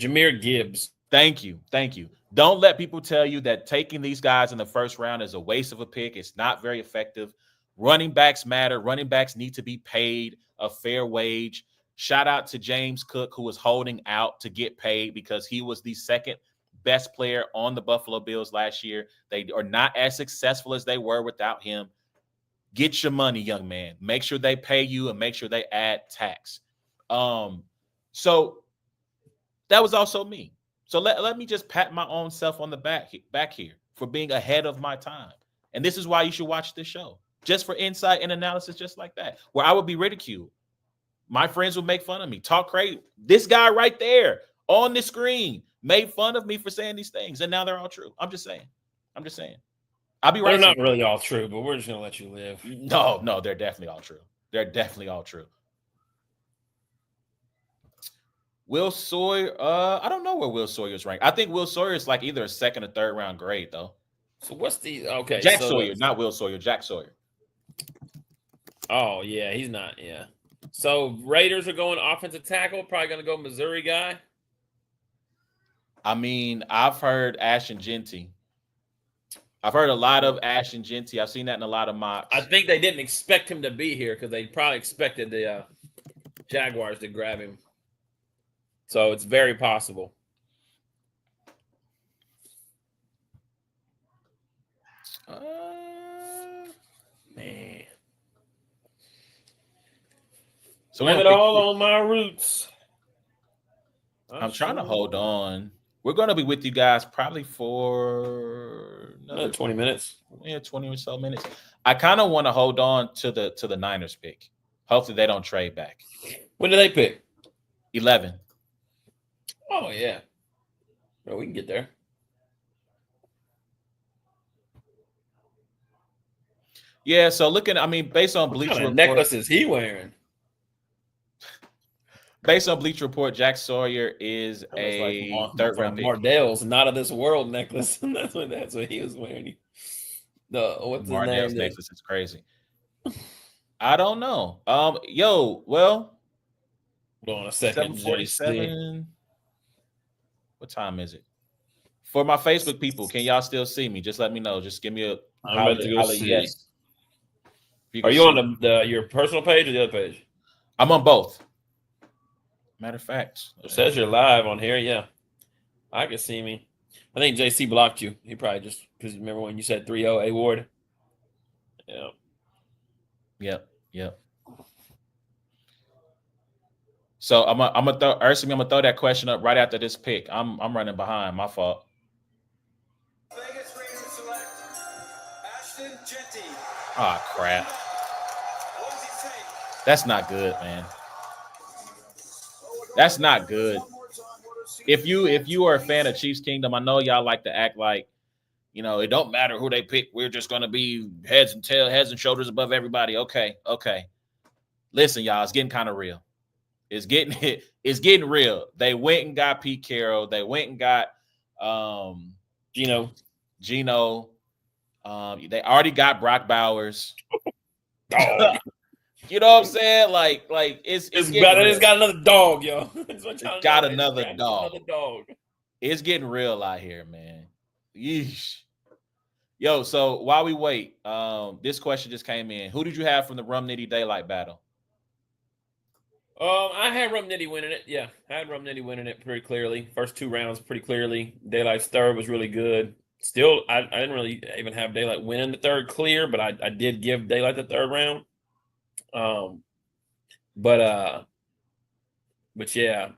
Jahmyr Gibbs. Thank you. Thank you. Don't let people tell you that taking these guys in the first round is a waste of a pick. It's not very effective. Running backs matter. Running backs need to be paid a fair wage. Shout out to James Cook, who was holding out to get paid because he was the second best player on the Buffalo Bills last year. They are not as successful as they were without him. Get your money, young man. Make sure they pay you and make sure they add tax. So that was also me. So let me just pat my own self on the back here for being ahead of my time. And this is why you should watch this show, just for insight and analysis just like that, where I would be ridiculed. My friends would make fun of me, talk crazy. This guy right there on the screen made fun of me for saying these things, and now they're all true. I'm just saying. I'll be right. They're not really all true, but we're just going to let you live. No, they're definitely all true. They're definitely all true. Will Sawyer, I don't know where Will Sawyer's ranked. I think Will Sawyer is like either a second or third round grade, though. So what's the okay? Jack Sawyer, not Will Sawyer. Jack Sawyer. Oh yeah, he's not. Yeah. So Raiders are going offensive tackle. Probably going to go Missouri guy. I mean, I've heard Ashton Jeanty. I've heard a lot of Ashton Jeanty. I've seen that in a lot of mocks. I think they didn't expect him to be here because they probably expected the Jaguars to grab him. So it's very possible. Man. So blame it all on my roots. I'm trying to hold on. We're going to be with you guys probably for another 20 minutes. Yeah, 20 or so minutes. I kind of want to hold on to the Niners pick. Hopefully they don't trade back. When do they pick? 11. Oh, yeah. Well, we can get there. Yeah, so based on Bleacher Report. What necklace is he wearing? Based on Bleacher Report, Jack Sawyer is a third round pick. Mardell's not of this world necklace. that's what he was wearing. What's his Mardell's name? necklace is crazy. I don't know. Hold on a second. 7:47. What time is it? For my Facebook people, can y'all still see me? Just let me know. Just give me a. I'm about to go see. Yes. Are you on your personal page or the other page? I'm on both. Matter of fact, it says you're live on here. Yeah, I can see me. I think JC blocked you. He probably just because remember when you said 3-0 A Ward. Yeah. Yep. So I'm gonna throw that question up right after this pick. I'm running behind. My fault. Vegas Raiders select Ashton Jeanty. Oh crap. What does he say? That's not good, man. That's not good. If you are a fan of Chiefs Kingdom, I know y'all like to act like, it don't matter who they pick. We're just gonna be heads and shoulders above everybody. Okay. Listen, y'all, it's getting kind of real. It's getting real. They went and got Pete Carroll. They went and got Gino. They already got Brock Bowers. You know what I'm saying? Like it's got another dog, yo. It's got another dog. It's getting real out here, man. Yeesh. Yo, so while we wait, this question just came in. Who did you have from the Rum Nitty Daylight battle? I had Rum Nitty winning it. Yeah, I had Rum Nitty winning it pretty clearly. First two rounds pretty clearly. Daylight's third was really good. Still, I didn't really even have Daylight winning the third clear, but I did give Daylight the third round. But yeah,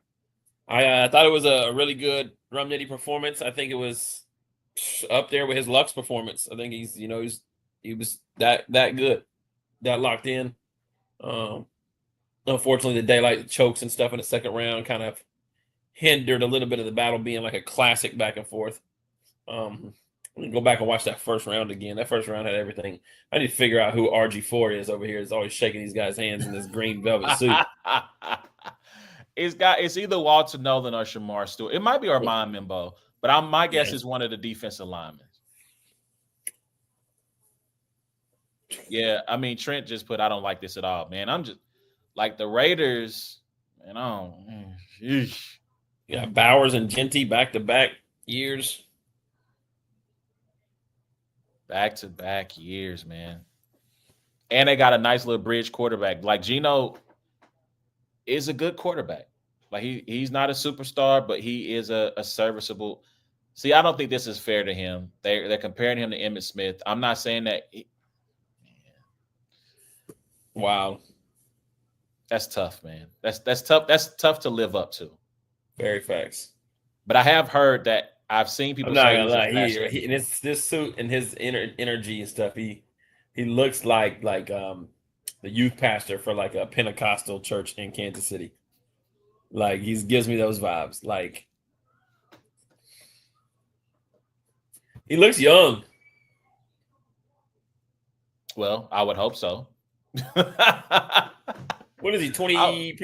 I thought it was a really good Rum Nitty performance. I think it was up there with his Lux performance. I think he was that good, that locked in. Unfortunately, the Daylight chokes and stuff in the second round kind of hindered a little bit of the battle being like a classic back and forth. Go back and watch that first round again. That first round had everything. I need to figure out who RG4 is over here. Is always shaking these guys' hands in this green velvet suit. It's either Walter Nolan or Shamar Stewart. It might be Armand Mimbo, but my guess is one of the defensive linemen. Yeah, I mean Trent just put I don't like this at all, man. I'm just like the Raiders, Yeah, Bowers and Genty back-to-back years. Back-to-back years, man. And they got a nice little bridge quarterback. Like Geno is a good quarterback. Like he's not a superstar, but he is a serviceable. See, I don't think this is fair to him. They're comparing him to Emmitt Smith. I'm not saying that. Wow. That's tough, man. That's tough. That's tough to live up to. Very facts. But I have heard that I've seen people I'm not say gonna lie. he's He in this suit and his energy and stuff. He looks like the youth pastor for like a Pentecostal church in Kansas City. Like he gives me those vibes. Like he looks young. Well, I would hope so. What is he? 20? Probably.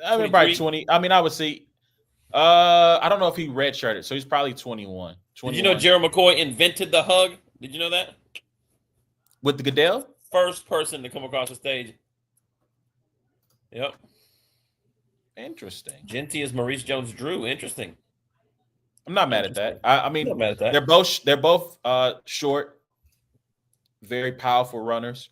I mean, probably 20. I mean, I would see. I don't know if he redshirted, so he's probably 21. Did you know Gerald McCoy invented the hug? Did you know that? With the Goodell? First person to come across the stage. Yep. Interesting. Genty is Maurice Jones-Drew. Interesting. I'm not mad at that. I mean, I'm not mad at that. they're both short, very powerful runners.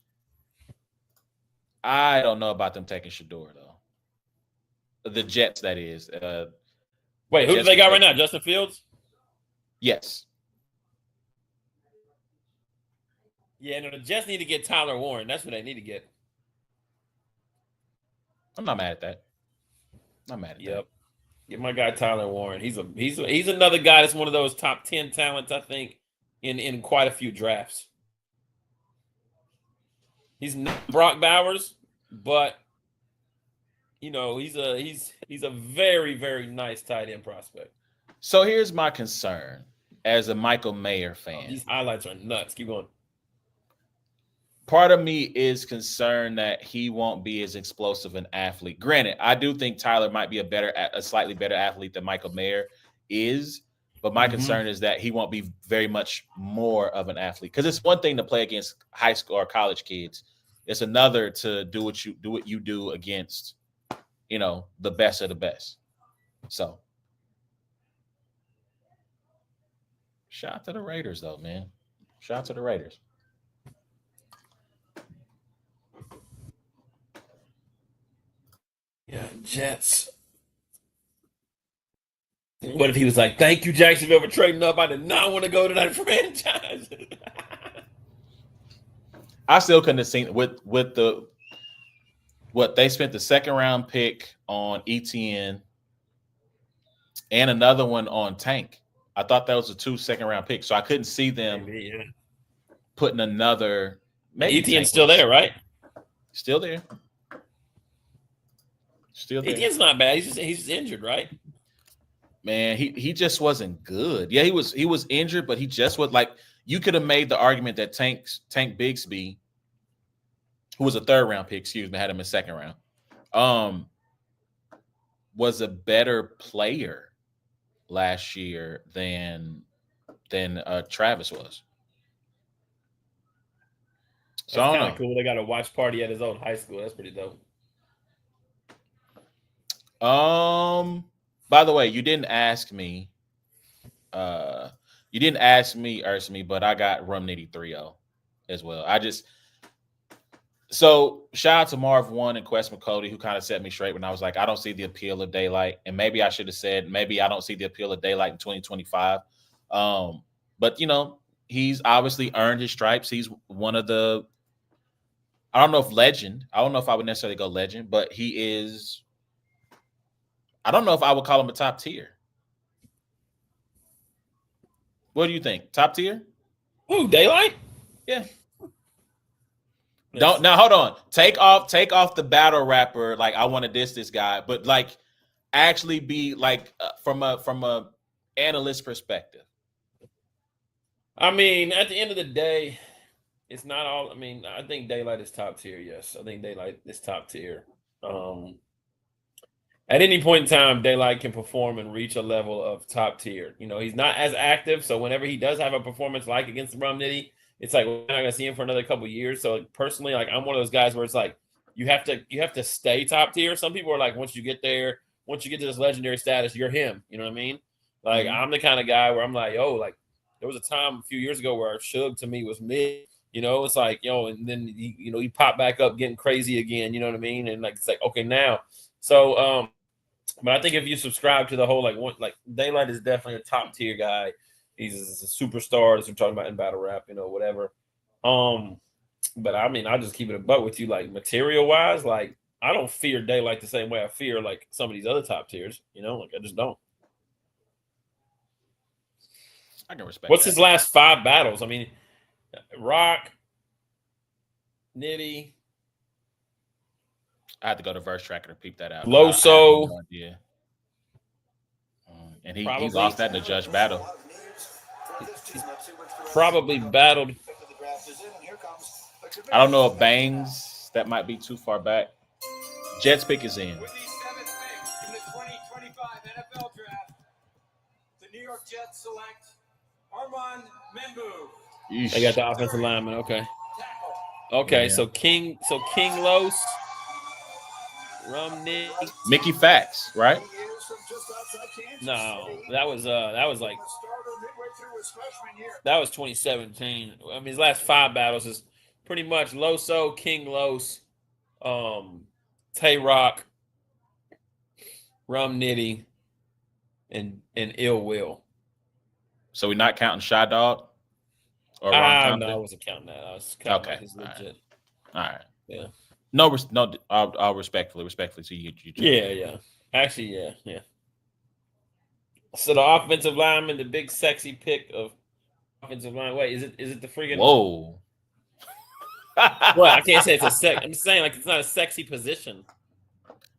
I don't know about them taking Shador though. The Jets, that is. Wait, who do they got right now? Justin Fields? Yes. Yeah, no, the Jets need to get Tyler Warren. That's what they need to get. I'm not mad at that. Not mad at Yep. that. Get my guy Tyler Warren. He's another guy that's one of those top 10 talents, I think, in quite a few drafts. He's not Brock Bowers, but you know, he's a very, very nice tight end prospect. So here's my concern as a Michael Mayer fan. These highlights are nuts. Keep going. Part of me is concerned that he won't be as explosive an athlete. Granted, I do think Tyler might be a slightly better athlete than Michael Mayer is, but my concern is that he won't be very much more of an athlete. Because it's one thing to play against high school or college kids. It's another to do what you do against, you know, the best of the best. So, shout out to the Raiders, though, man. Shout out to the Raiders. Yeah, Jets. What if he was like, "Thank you, Jacksonville, for trading up. I did not want to go to that franchise." I still couldn't have seen with what they spent the second round pick on ETN and another one on Tank. I thought that was the 2 second round picks, so I couldn't see them putting another. Maybe ETN's still there, right? Still there. Still there. ETN's not bad. He's just injured, right? Man, he just wasn't good. Yeah, he was injured, but he just was like, you could have made the argument that Tank Bigsby, who was a third round pick, had him in second round, was a better player last year than Travis was. So That's I don't kind know. of cool. They got a watch party at his own high school. That's pretty dope. By the way, you didn't ask me, Ursme, but I got Rum Nitty 3-0 as well. So shout out to Marv One and Quest McCody, who kind of set me straight when I was like, I don't see the appeal of daylight. And maybe I should have said, maybe I don't see the appeal of daylight in 2025. But you know, he's obviously earned his stripes. He's one of the, I don't know if legend. I don't know if I would necessarily go legend, but he is, I don't know if I would call him a top tier. What do you think? Top tier? Ooh, Daylight? Yeah. Don't now hold on. Take off the battle rapper. Like, I want to diss this guy, but like actually be like from a analyst perspective. I mean, at the end of the day, it's not all. I mean, I think Daylight is top tier. Yes, I think Daylight is top tier. At any point in time, Daylight can perform and reach a level of top tier. You know, he's not as active, so whenever he does have a performance like against Rum Nitty, it's like we're not gonna see him for another couple of years. So personally, like I'm one of those guys where it's like you have to stay top tier. Some people are like, once you get there, once you get to this legendary status, you're him. You know what I mean? Like Mhm. I'm the kind of guy where I'm like, yo, like there was a time a few years ago where Suge to me was mid. You know, it's like, and then he popped back up getting crazy again. You know what I mean? And like it's like, okay, now. So but I think if you subscribe to the whole like Daylight is definitely a top tier guy. He's a superstar, as we're talking about in battle rap, whatever. But I mean, I'll just keep it a buck with you, like material wise, like I don't fear Daylight the same way I fear like some of these other top tiers, like I just don't. I can respect. What's that. his last 5 battles? I mean, Rock, Nitty, I had to go to Verse Tracker to peep that out. Loso. I have no idea. And he Probably. lost that in the judge battle. Probably battled. I don't know if Bangs, that might be too far back. Jets pick is in. With the 7th pick in the 2025 NFL Draft, the New York Jets select Armand Membu. They got the offensive lineman. Okay, Yeah. so King Los, Rumney. Mickey Fax, right? No, that was 2017. I mean, his last 5 battles is pretty much Loso, King Los, Tay Rock, Rum Nitty, and Ill Will. So we're not counting Shy Dog? Or No, Ron I Compton? wasn't counting that. I was counting Okay, like his legit. All right. Yeah. No, I'll respectfully to you. Yeah. Actually, yeah. So the offensive lineman, the big sexy pick of offensive line. Wait, is it the freaking? Whoa. Well, I can't say it's a sex. I'm saying like it's not a sexy position.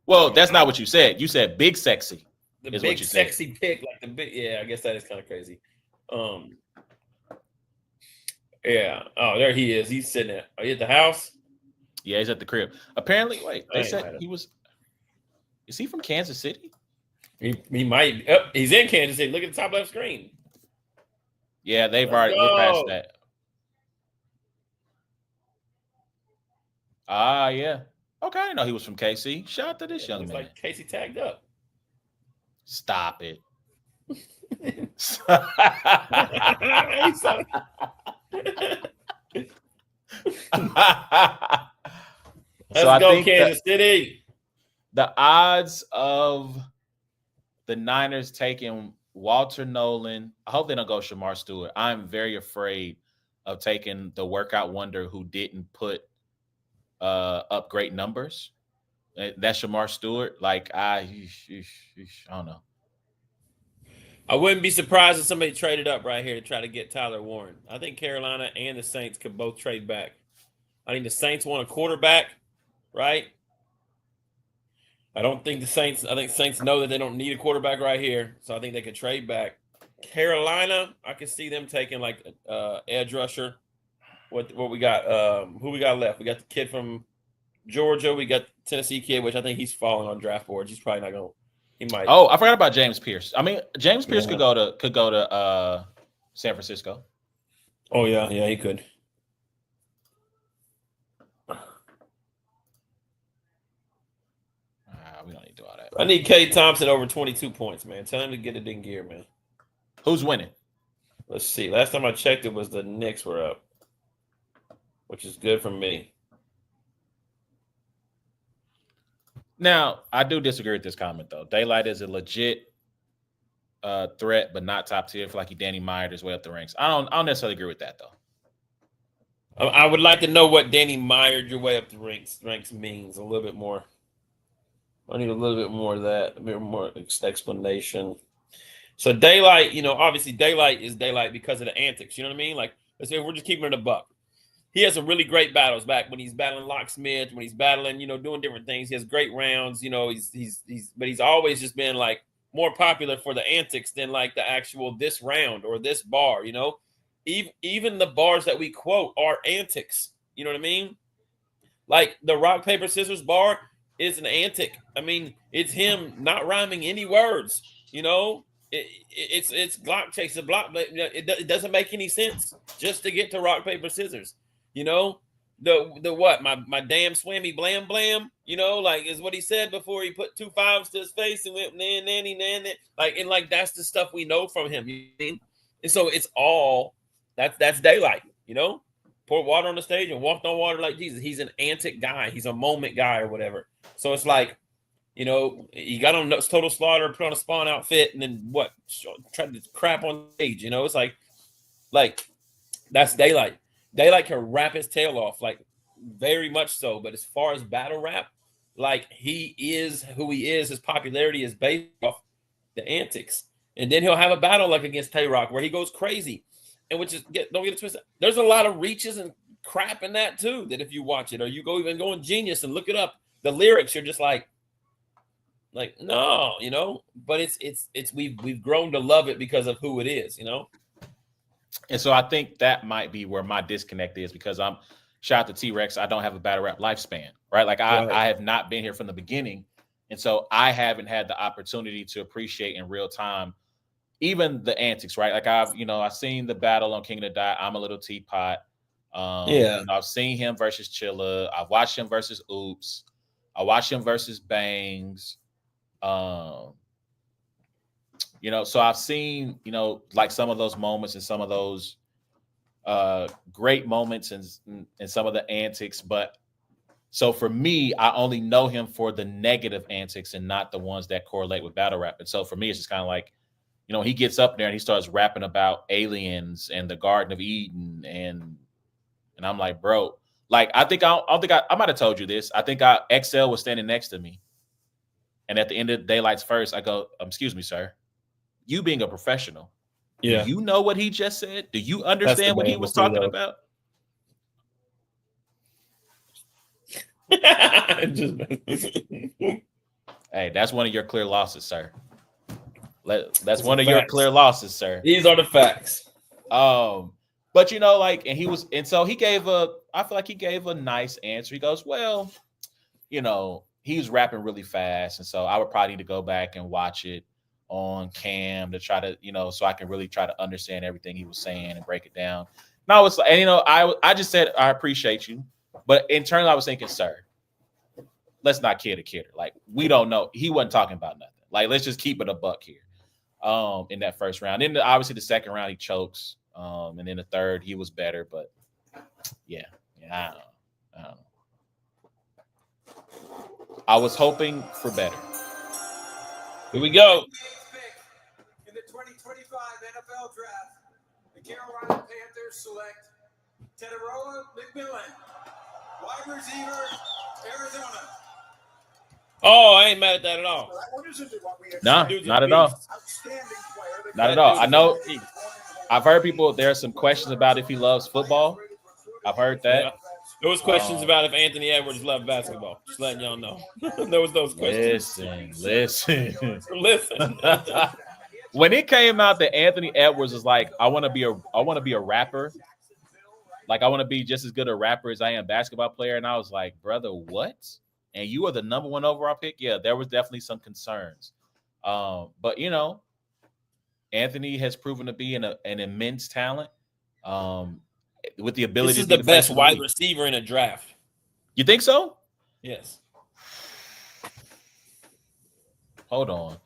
Well, that's not what you said. You said big sexy. The Is big what you said. sexy pick, like the big. Yeah, I guess that is kind of crazy. Yeah. Oh, there he is. He's sitting there. Are you at the house? Yeah, he's at the crib. Apparently, wait, I they ain't said mad at he was. Is he from Kansas City? He might. He's in Kansas City. Look at the top left screen. Yeah, we're go. past that. Yeah. Okay, I didn't know he was from KC. Shout out to this young Looks man. like Casey tagged up. Stop it. Let's go, Kansas City. The odds of the Niners taking Walter Nolan, I hope they don't go Shamar Stewart. I'm very afraid of taking the workout wonder who didn't put up great numbers. That's Shamar Stewart. Like, I don't know. I wouldn't be surprised if somebody traded up right here to try to get Tyler Warren. I think Carolina and the Saints could both trade back. I think the Saints want a quarterback, right? I think Saints know that they don't need a quarterback right here, so I think they could trade back. Carolina, I could see them taking like edge rusher. What we got? Who we got left? We got the kid from Georgia. We got the Tennessee kid, which I think he's falling on draft boards. He's probably not going. He might. Oh, I forgot about James Pierce. I mean, James Pierce Yeah. could go to San Francisco. Oh yeah, he could. We don't need to do all that. I need K Thompson over 22 points, man. Tell him to get it in gear, man. Who's winning? Let's see. Last time I checked, it was the Knicks were up, which is good for me. Now, I do disagree with this comment, though. Daylight is a legit threat, but not top tier. I feel like he Danny Meyered his way up the ranks. I don't necessarily agree with that, though. I would like to know what Danny Meyered your way up the ranks means a little bit more. I need a little bit more of that, a bit more explanation. So Daylight, obviously Daylight is Daylight because of the antics. You know what I mean? Like, let's say we're just keeping it a buck. He has some really great battles back when he's battling Locksmith, when he's battling, doing different things. He has great rounds. But he's always just been like more popular for the antics than like the actual this round or this bar. Even the bars that we quote are antics. You know what I mean? Like the rock paper scissors bar is an antic. I mean, it's him not rhyming any words. It's block chase a block. It doesn't make any sense just to get to rock paper scissors. the what? My damn swammy blam blam, you know, like is what he said before he put 2 5s to his face and went nanny. Like, and like that's the stuff we know from him. You know? And so it's all that's daylight, you know. Poured water on the stage and walked on water like Jesus. He's an antic guy. He's a moment guy or whatever. So it's like, you know, he got on Total Slaughter, put on a Spawn outfit, and then what? Tried to crap on stage. You know, it's like that's daylight. Daylight can rap his tail off, like very much so. But as far as battle rap, like he is who he is. His popularity is based off the antics. And then he'll have a battle like against Tay-Rock where he goes crazy. And which is don't get it twisted. There's a lot of reaches and crap in that too. That if you watch it or you go in Genius and look it up, the lyrics you're just like no, you know. But it's we've grown to love it because of who it is, you know. And so I think that might be where my disconnect is because I'm shout out to T-Rex. I don't have a battle rap lifespan, right? Like I have not been here from the beginning. And so I haven't had the opportunity to appreciate in real time even the antics, right? Like I've seen the battle on King of the Dot. I'm a little teapot. I've seen him versus Chilla. I've watched him versus Oops. I watched him versus Bangs. So I've seen, like some of those moments and some of those great moments and some of the antics. But so for me, I only know him for the negative antics and not the ones that correlate with battle rap. And so for me, it's just kind of like, he gets up there and he starts rapping about aliens and the Garden of Eden. And I'm like, bro, like, I might have told you this. I think XL was standing next to me. And at the end of Daylight's first, I go, excuse me, sir. You being a professional, do you know what he just said? Do you understand what he was talking about? Hey, that's one of your clear losses, sir. That's one of your clear losses, sir. These are the facts. But so he gave I feel like he gave a nice answer. He goes, well, he was rapping really fast, and so I would probably need to go back and watch it on cam to try to, so I can really try to understand everything he was saying and break it down. No, it's like, and I just said I appreciate you, but internally I was thinking, sir, let's not kid a kidder. Like, we don't know. He wasn't talking about nothing. Like, let's just keep it a buck here. In that first round. Then obviously the second round he chokes. And then the third he was better, but yeah, I don't know. I was hoping for better. Here we go. In the 2025 NFL Draft, the Carolina Panthers select Teteroa McMillan, wide receiver, Arizona. Oh, I ain't mad at that at all. No, not at all. Not at all. I know I've heard there are some questions about if he loves football. I've heard that. Yeah. There was questions about if Anthony Edwards loved basketball. Just letting y'all know. There was those questions. Listen. Listen. When it came out that Anthony Edwards was like, I want to be a rapper. Like, I want to be just as good a rapper as I am a basketball player. And I was like, brother, what? And you are the number 1 overall pick? Yeah, there was definitely some concerns. But, Anthony has proven to be an immense talent with the ability this is to be the best wide receiver in a draft. You think so? Yes. Hold on.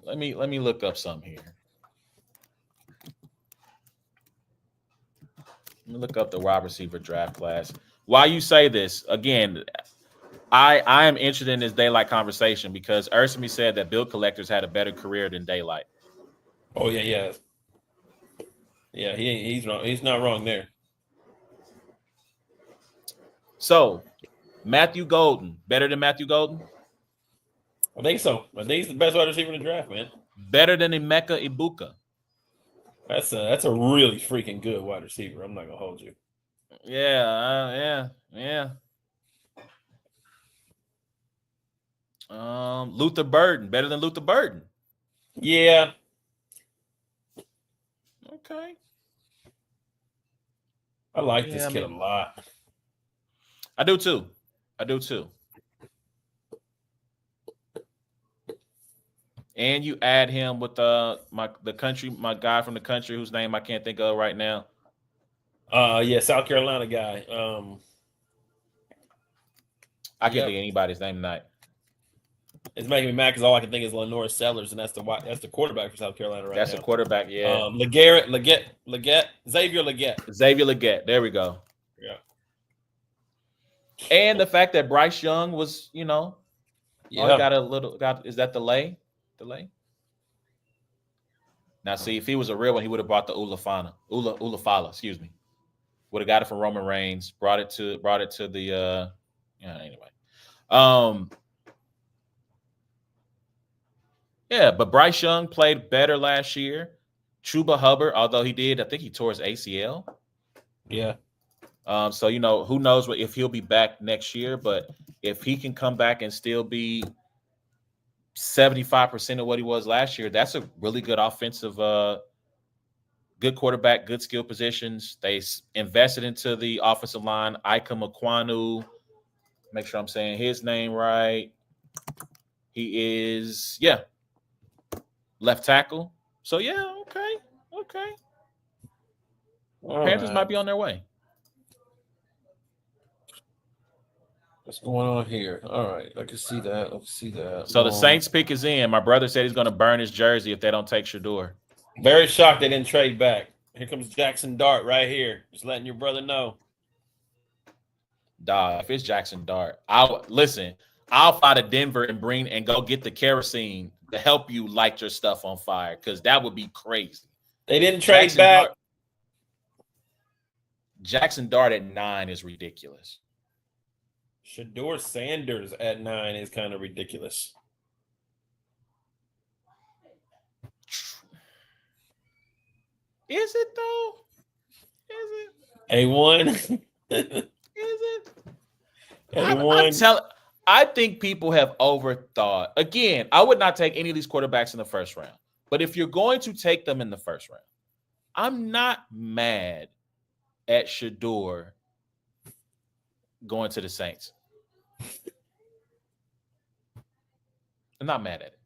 Let me look up something here. Let me look up the wide receiver draft class. While you say this, again, I am interested in this Daylight conversation because Ursamy said that bill collectors had a better career than Daylight. Oh yeah. Yeah, he's wrong. He's not wrong there. So, Matthew Golden, better than Matthew Golden? I think so. I think he's the best wide receiver in the draft, man. Better than Emeka Ibuka? That's a really freaking good wide receiver. I'm not gonna hold you. Yeah. Luther Burden, better than Luther Burden? Yeah. Okay. I like this kid a lot. I do too. And you add him with my guy from the country whose name I can't think of right now. Yeah, South Carolina guy. I can't Yep. think of anybody's name tonight. It's making me mad because all I can think is Lenore Sellers, and that's the quarterback for South Carolina right That's now. a quarterback, yeah. Xavier Legette. Xavier Legette. There we go. Yeah. And the fact that Bryce Young was, you know, Yeah. is that delay? Now, see, if he was a real one, he would have brought the Ulafala, excuse me. Would have got it from Roman Reigns, brought it to the anyway. Yeah, but Bryce Young played better last year. Chuba Hubbard, although I think he tore his ACL. Yeah. So, you know, who knows if he'll be back next year, but if he can come back and still be 75% of what he was last year, that's a really good offensive, good quarterback, good skill positions. They invested into the offensive line. Ika Makwanu, make sure I'm saying his name right. He is, left tackle. So, okay. Panthers might be on their way. What's going on here? All right, I can see that. So the Saints pick is in. My brother said he's going to burn his jersey if they don't take Shedeur. Very shocked they didn't trade back. Here comes Jackson Dart right here. Just letting your brother know. Dog, if it's Jackson Dart, I'll fly to Denver and go get the kerosene to help you light your stuff on fire, because that would be crazy. They didn't trade back. Jackson Dart at 9 is ridiculous. Shedeur Sanders at 9 is kind of ridiculous. Is it though? Is it? A1? Is it? A1? I think people have overthought. Again, I would not take any of these quarterbacks in the first round. But if you're going to take them in the first round, I'm not mad at Shedeur going to the Saints. I'm not mad at it.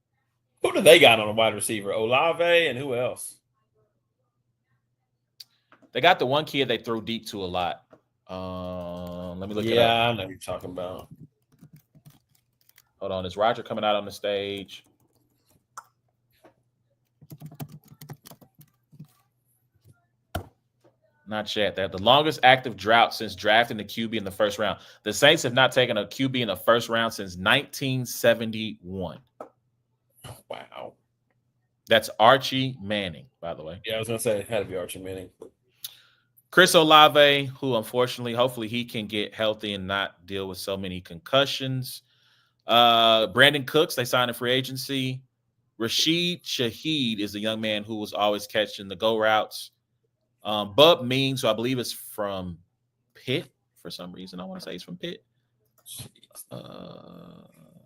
Who do they got on a wide receiver? Olave and who else? They got the one kid they threw deep to a lot. Let me look it up. Yeah, I know what you're talking about. Hold on. Is Roger coming out on the stage? Not yet. They have the longest active drought since drafting the QB in the first round. The Saints have not taken a QB in the first round since 1971. Wow. That's Archie Manning, by the way. Yeah, I was going to say it had to be Archie Manning. Chris Olave, who unfortunately, hopefully he can get healthy and not deal with so many concussions. Brandon Cooks, they signed a free agency. Rashid Shaheed is the young man who was always catching the go routes. Bub Means, who I believe is from Pitt for some reason. I want to say he's from Pitt.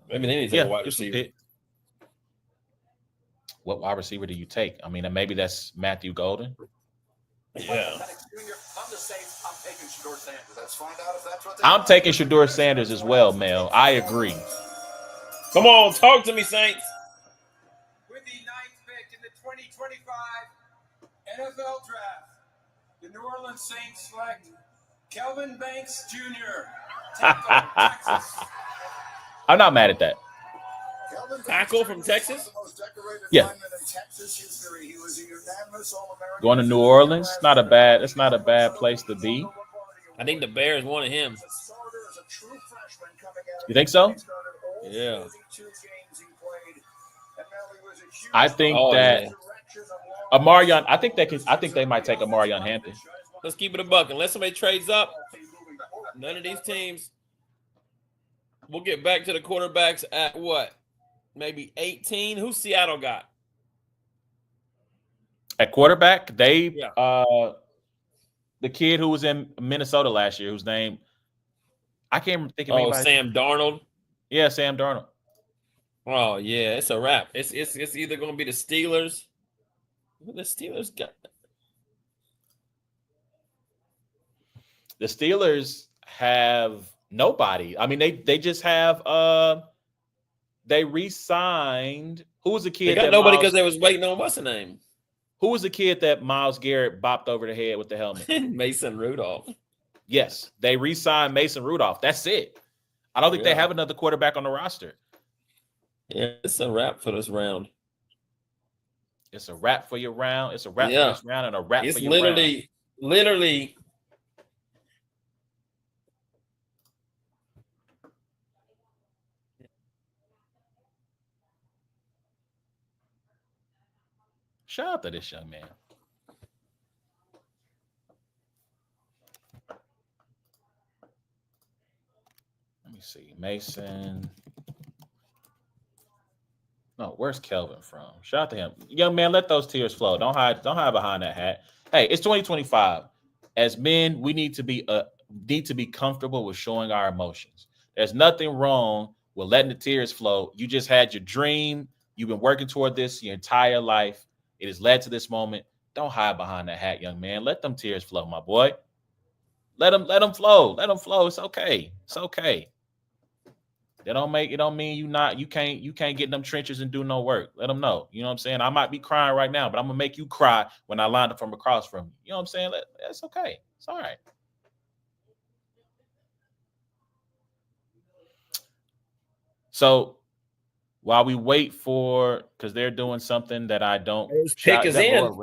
Maybe they need to take a wide receiver. Pitt. What wide receiver do you take? I mean, maybe that's Matthew Golden. Yeah. I'm the Saints. I'm taking Shedeur Sanders. Let's find out if that's what I'm taking Shedeur Sanders as well, Mel. I agree. Come on, talk to me, Saints. With the 9th pick in the 2025 NFL Draft, the New Orleans Saints select Kelvin Banks Jr. tackle, Texas. I'm not mad at that. Tackle from Texas? Yeah. Going to New Orleans, it's not a bad place to be. I think the Bears wanted him. You think so? Yeah. I think Amarion. I think they might take Amarion Hampton. Let's keep it a buck. Unless somebody trades up, none of these teams. We'll get back to the quarterbacks at what? Maybe 18. Who's Seattle got? At quarterback, the kid who was in Minnesota last year, whose name I can't think of. Anybody. Sam Darnold. Yeah, Sam Darnold. Oh yeah, it's a wrap. It's either going to be the Steelers. Who the Steelers got? The Steelers have nobody. I mean, they just have they re-signed. Who was the kid? They got nobody because they was waiting on what's the name? Who was the kid that Myles Garrett bopped over the head with the helmet? Mason Rudolph. Yes, they re-signed Mason Rudolph. That's it. I don't think they Yeah. have another quarterback on the roster. Yeah, it's a wrap for this round. It's a wrap for your round. It's a wrap Yeah. for this round and a wrap It's for your round. literally. Shout out to this young man. Let me see. Mason. No, where's Kelvin from? Shout out to him. Young man, let those tears flow. Don't hide behind that hat. Hey, it's 2025. As men, we need to be comfortable with showing our emotions. There's nothing wrong with letting the tears flow. You just had your dream. You've been working toward this your entire life. It has led to this moment. Don't hide behind that hat, young man. Let them tears flow, my boy. Let them flow. Let them flow. It's okay. It's okay. It don't mean you can't get in them trenches and do no work. Let them know. You know what I'm saying? I might be crying right now, but I'm gonna make you cry when I line up from across from you. You know what I'm saying? That's okay. It's all right. So while we wait for, because they're doing something that I don't. Pick is in.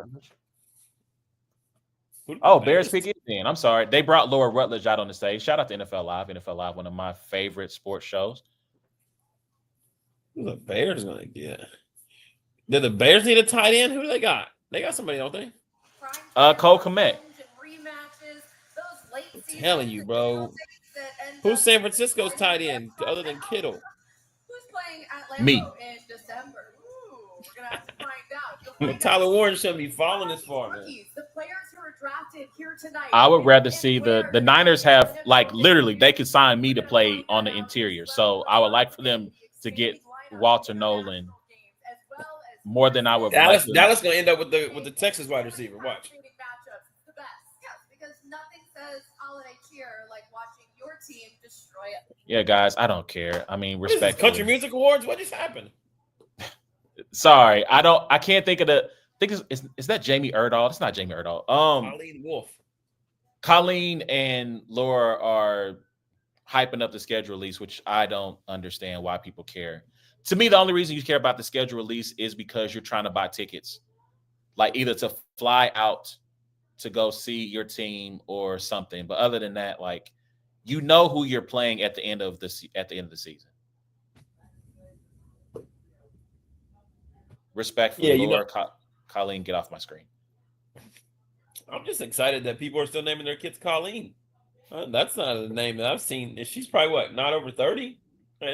Oh, Bears pick is in. I'm sorry. They brought Laura Rutledge out on the stage. Shout out to NFL Live. NFL Live, one of my favorite sports shows. Who the Bears gonna get? Did the Bears need a tight end? Who do they got? They got somebody, don't they? Cole Kmet. I'm telling you, bro. Who's San Francisco's tight end other than Kittle? Who's playing at Lambeau Me. in December? Ooh, we're gonna have to find out. Tyler Warren shouldn't be falling this far, man. The players who are drafted here tonight. I would rather see the Niners have, like, literally they could sign me to play on the interior. So I would like for them to get Walter Nolan more than I would. Dallas gonna end up with the Texas wide receiver. Watch. Because nothing says holiday cheer like watching your team destroy it. Yeah, guys, I don't care. I mean, What is this, respect. Country Music Awards? What just happened? Sorry, I can't think of the. I think is that Jamie Erdahl? It's not Jamie Erdahl. Colleen Wolf. Colleen and Laura are hyping up the schedule release, which I don't understand why people care. To me, the only reason you care about the schedule release is because you're trying to buy tickets, like either to fly out to go see your team or something. But other than that, like, you know who you're playing at the end of the season. Respectfully, Yeah, you Laura, Colleen, get off my screen. I'm just excited that people are still naming their kids Colleen. That's not a name that I've seen. She's probably what, not over 30?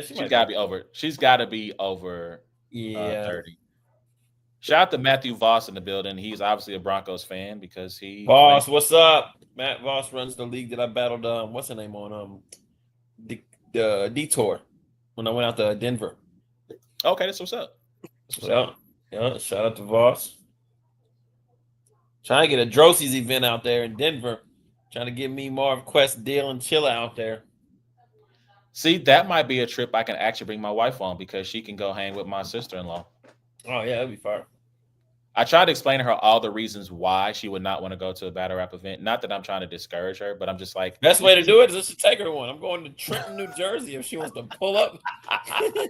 She's got to be over. She's got to be over 30. Shout out to Matthew Voss in the building. He's obviously a Broncos fan because he. Voss, what's up? Matt Voss runs the league that I battled. What's her name on Detour when I went out to Denver. Okay, that's what's up. Yeah, shout out to Voss. Trying to get a Drosys event out there in Denver. Trying to get me Marv Quest, Deal, and Chilla out there. See, that might be a trip I can actually bring my wife on because she can go hang with my sister-in-law. Oh, yeah, that'd be fire. I tried to explain to her all the reasons why she would not want to go to a battle rap event. Not that I'm trying to discourage her, but I'm just like. Best way to do it is just to take her to one. I'm going to Trenton, New Jersey if she wants to pull up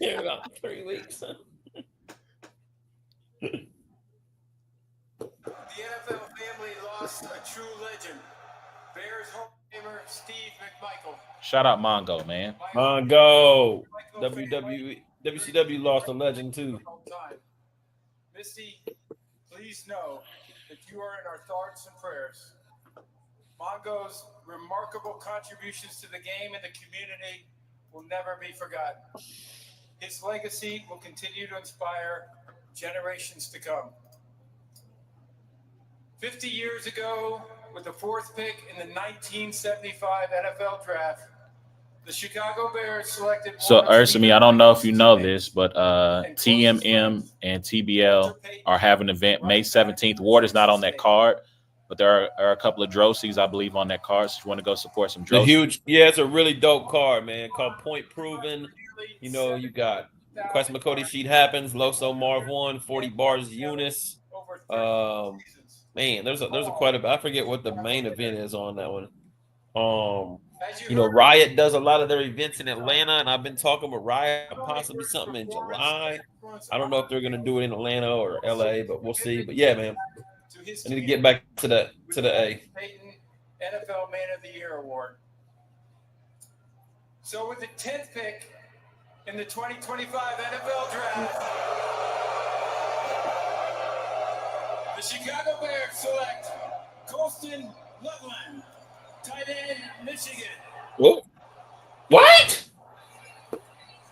in about 3 weeks. The NFL family lost a true legend. Bears Hall of Famer Steve McMichael. Shout out Mongo, man. Mongo. WCW lost a legend too. Misty, please know that you are in our thoughts and prayers. Mongo's remarkable contributions to the game and the community will never be forgotten. His legacy will continue to inspire generations to come. 50 years ago, with the fourth pick in the 1975 NFL Draft, the Chicago Bears selected. So, Ursumi, I don't know if you know this, but TMM and TBL are having an event May 17th. Ward is not on that card, but there are a couple of Drosies, I believe, on that card. So if you want to go support some Drosies. It's a really dope card, man, called Point Proven. You know, you got Quest McCody Sheet Happens, Loso Marv 1, 40 Bars Eunice. over 30 seasons. Man, there's a quite a. I forget what the main event is on that one. As You know, heard, Riot does a lot of their events in Atlanta, and I've been talking with Riot about possibly something in July. I don't know if they're going to do it in Atlanta or LA, but we'll see. But yeah, man, to his I need to get back to the A. Peyton NFL Man of the Year award. So with the 10th pick in the 2025 NFL Draft, the Chicago Bears select Colston Loveland, tight end, Michigan. Whoa. What?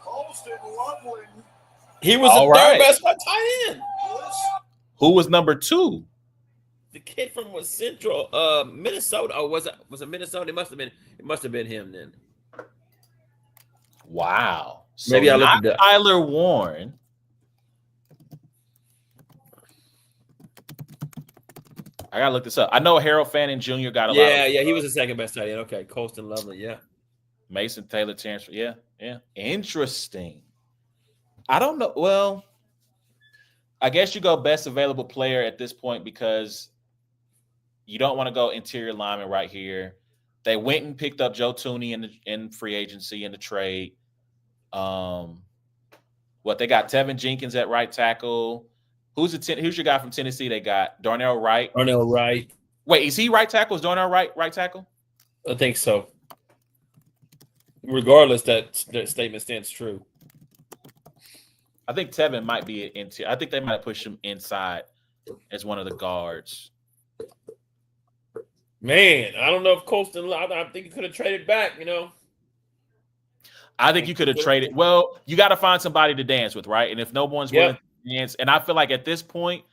Colston Loveland. He was All the third right. best tight end. Who was number 2? The kid from was Central, Minnesota. Oh, was it Minnesota? It must have been him then. Wow. So Maybe I looked not it up. Tyler Warren. I gotta look this up. I know Harold Fanning Jr. got a lot. Yeah, he was the second best tight end. Okay, Colston Loveland, yeah. Mason Taylor transfer. Yeah. Interesting. I don't know. Well, I guess you go best available player at this point because you don't want to go interior lineman right here. They went and picked up Joe Tooney in free agency in the trade. They got Tevin Jenkins at right tackle. Who's your guy from Tennessee? They got Darnell Wright. Darnell Wright. Wait, is he right tackle? Is Darnell Wright right tackle? I think so. Regardless, that statement stands true. I think Tevin might be into. I think they might push him inside as one of the guards. Man, I don't know if Colston. I think he could have traded back. You know, I think you could have traded. Well, you got to find somebody to dance with, right? And if no one's willing to dance, and I feel like at this point,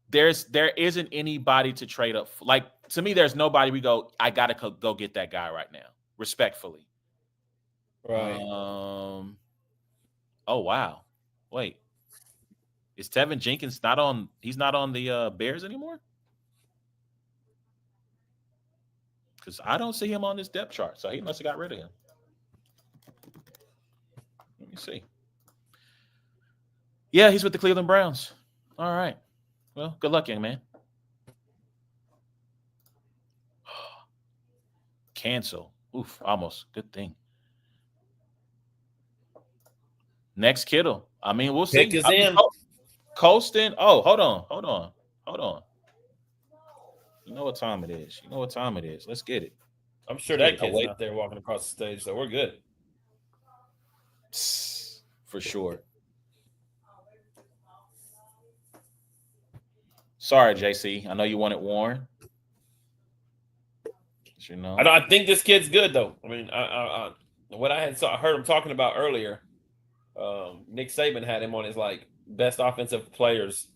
there isn't anybody to trade up. Like to me, there's nobody. We go. I got to go get that guy right now, respectfully. right? Oh wow. Wait. Is Tevin Jenkins not on? He's not on the Bears anymore? Because I don't see him on this depth chart. So he must have got rid of him. Let me see. Yeah, he's with the Cleveland Browns. All right. Well, good luck, young man. Cancel. Oof, almost. Good thing. Next Kittle. I mean, we'll see. Pick is in. Colston. Oh, hold on. You know what time it is. Let's get it. I'm sure that kid's not there walking across the stage, so we're good. For sure. Sorry, JC. I know you wanted Warren. You know. I think this kid's good though. I mean, what I heard him talking about earlier. Nick Saban had him on his like best offensive players.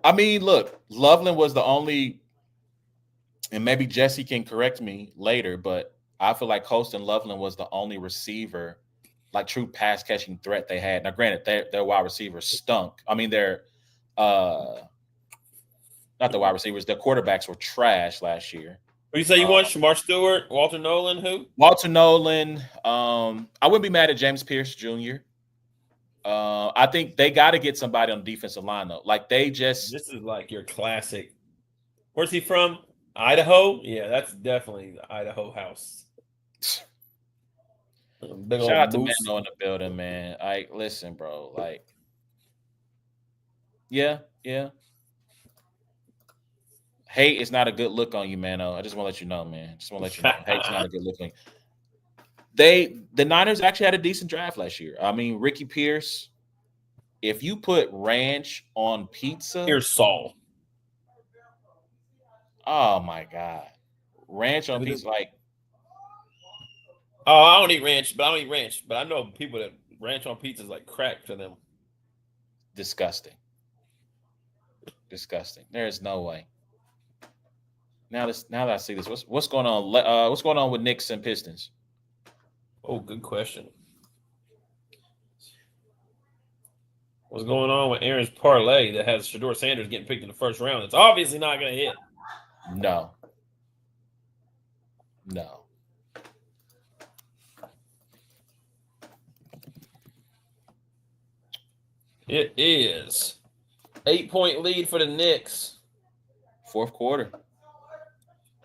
I mean, look, Loveland was the only, and maybe Jesse can correct me later, but I feel like Colston Loveland was the only receiver, like true pass catching threat they had. Now, granted, their wide receivers stunk. I mean, their not the wide receivers, their quarterbacks were trash last year. What do you say you want? Shamar Stewart, Walter Nolan, who? Walter Nolan. I wouldn't be mad at James Pierce Jr. I think they got to get somebody on the defensive line, though. Like, this is like your classic. Where's he from? Idaho? Yeah, that's definitely the Idaho house. Big shout out to Mano in the building, man. Like, listen, bro. Like, yeah. Hate is not a good look on you, Mano. I just want to let you know, man. Hate's not a good look on you. The Niners actually had a decent draft last year. I mean, Ricky Pierce. If you put ranch on pizza, here's Saul. Oh my God, ranch on pizza, like. Oh, I don't eat ranch, but I know people that ranch on pizza is like crack to them. Disgusting. There is no way. Now that I see this, what's going on? What's going on with Knicks and Pistons? Oh, good question. What's going on with Aaron's parlay that has Shedeur Sanders getting picked in the first round? It's obviously not going to hit. No. It is 8-point lead for the Knicks. Fourth quarter.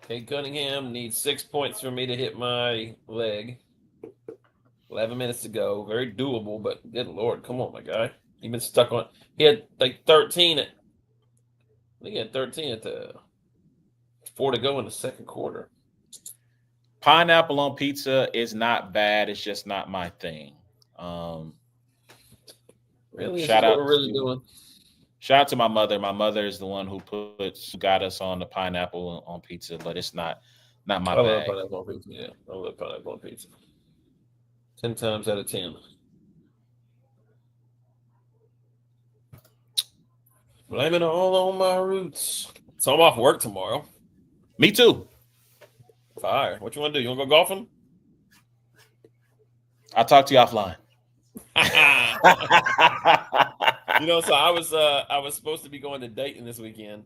Kate Cunningham needs 6 points for me to hit my leg. 11 minutes to go. Very doable, but good Lord. Come on, my guy. You've been stuck on. He had like 13 at. I think he had 13 at the 4 to go in the second quarter. Pineapple on pizza is not bad. It's just not my thing. Really? Shout Is out what we're really to- doing. Shout out to my mother. My mother is the one who got us on the pineapple on pizza, but it's not my I love bag. pineapple on pizza. Yeah, I love pineapple on pizza. 10 times out of 10. Blame it all on my roots. So I'm off work tomorrow. Me too. Fire. What you want to do? You want to go golfing? I'll talk to you offline. You know, so I was supposed to be going to Dayton this weekend,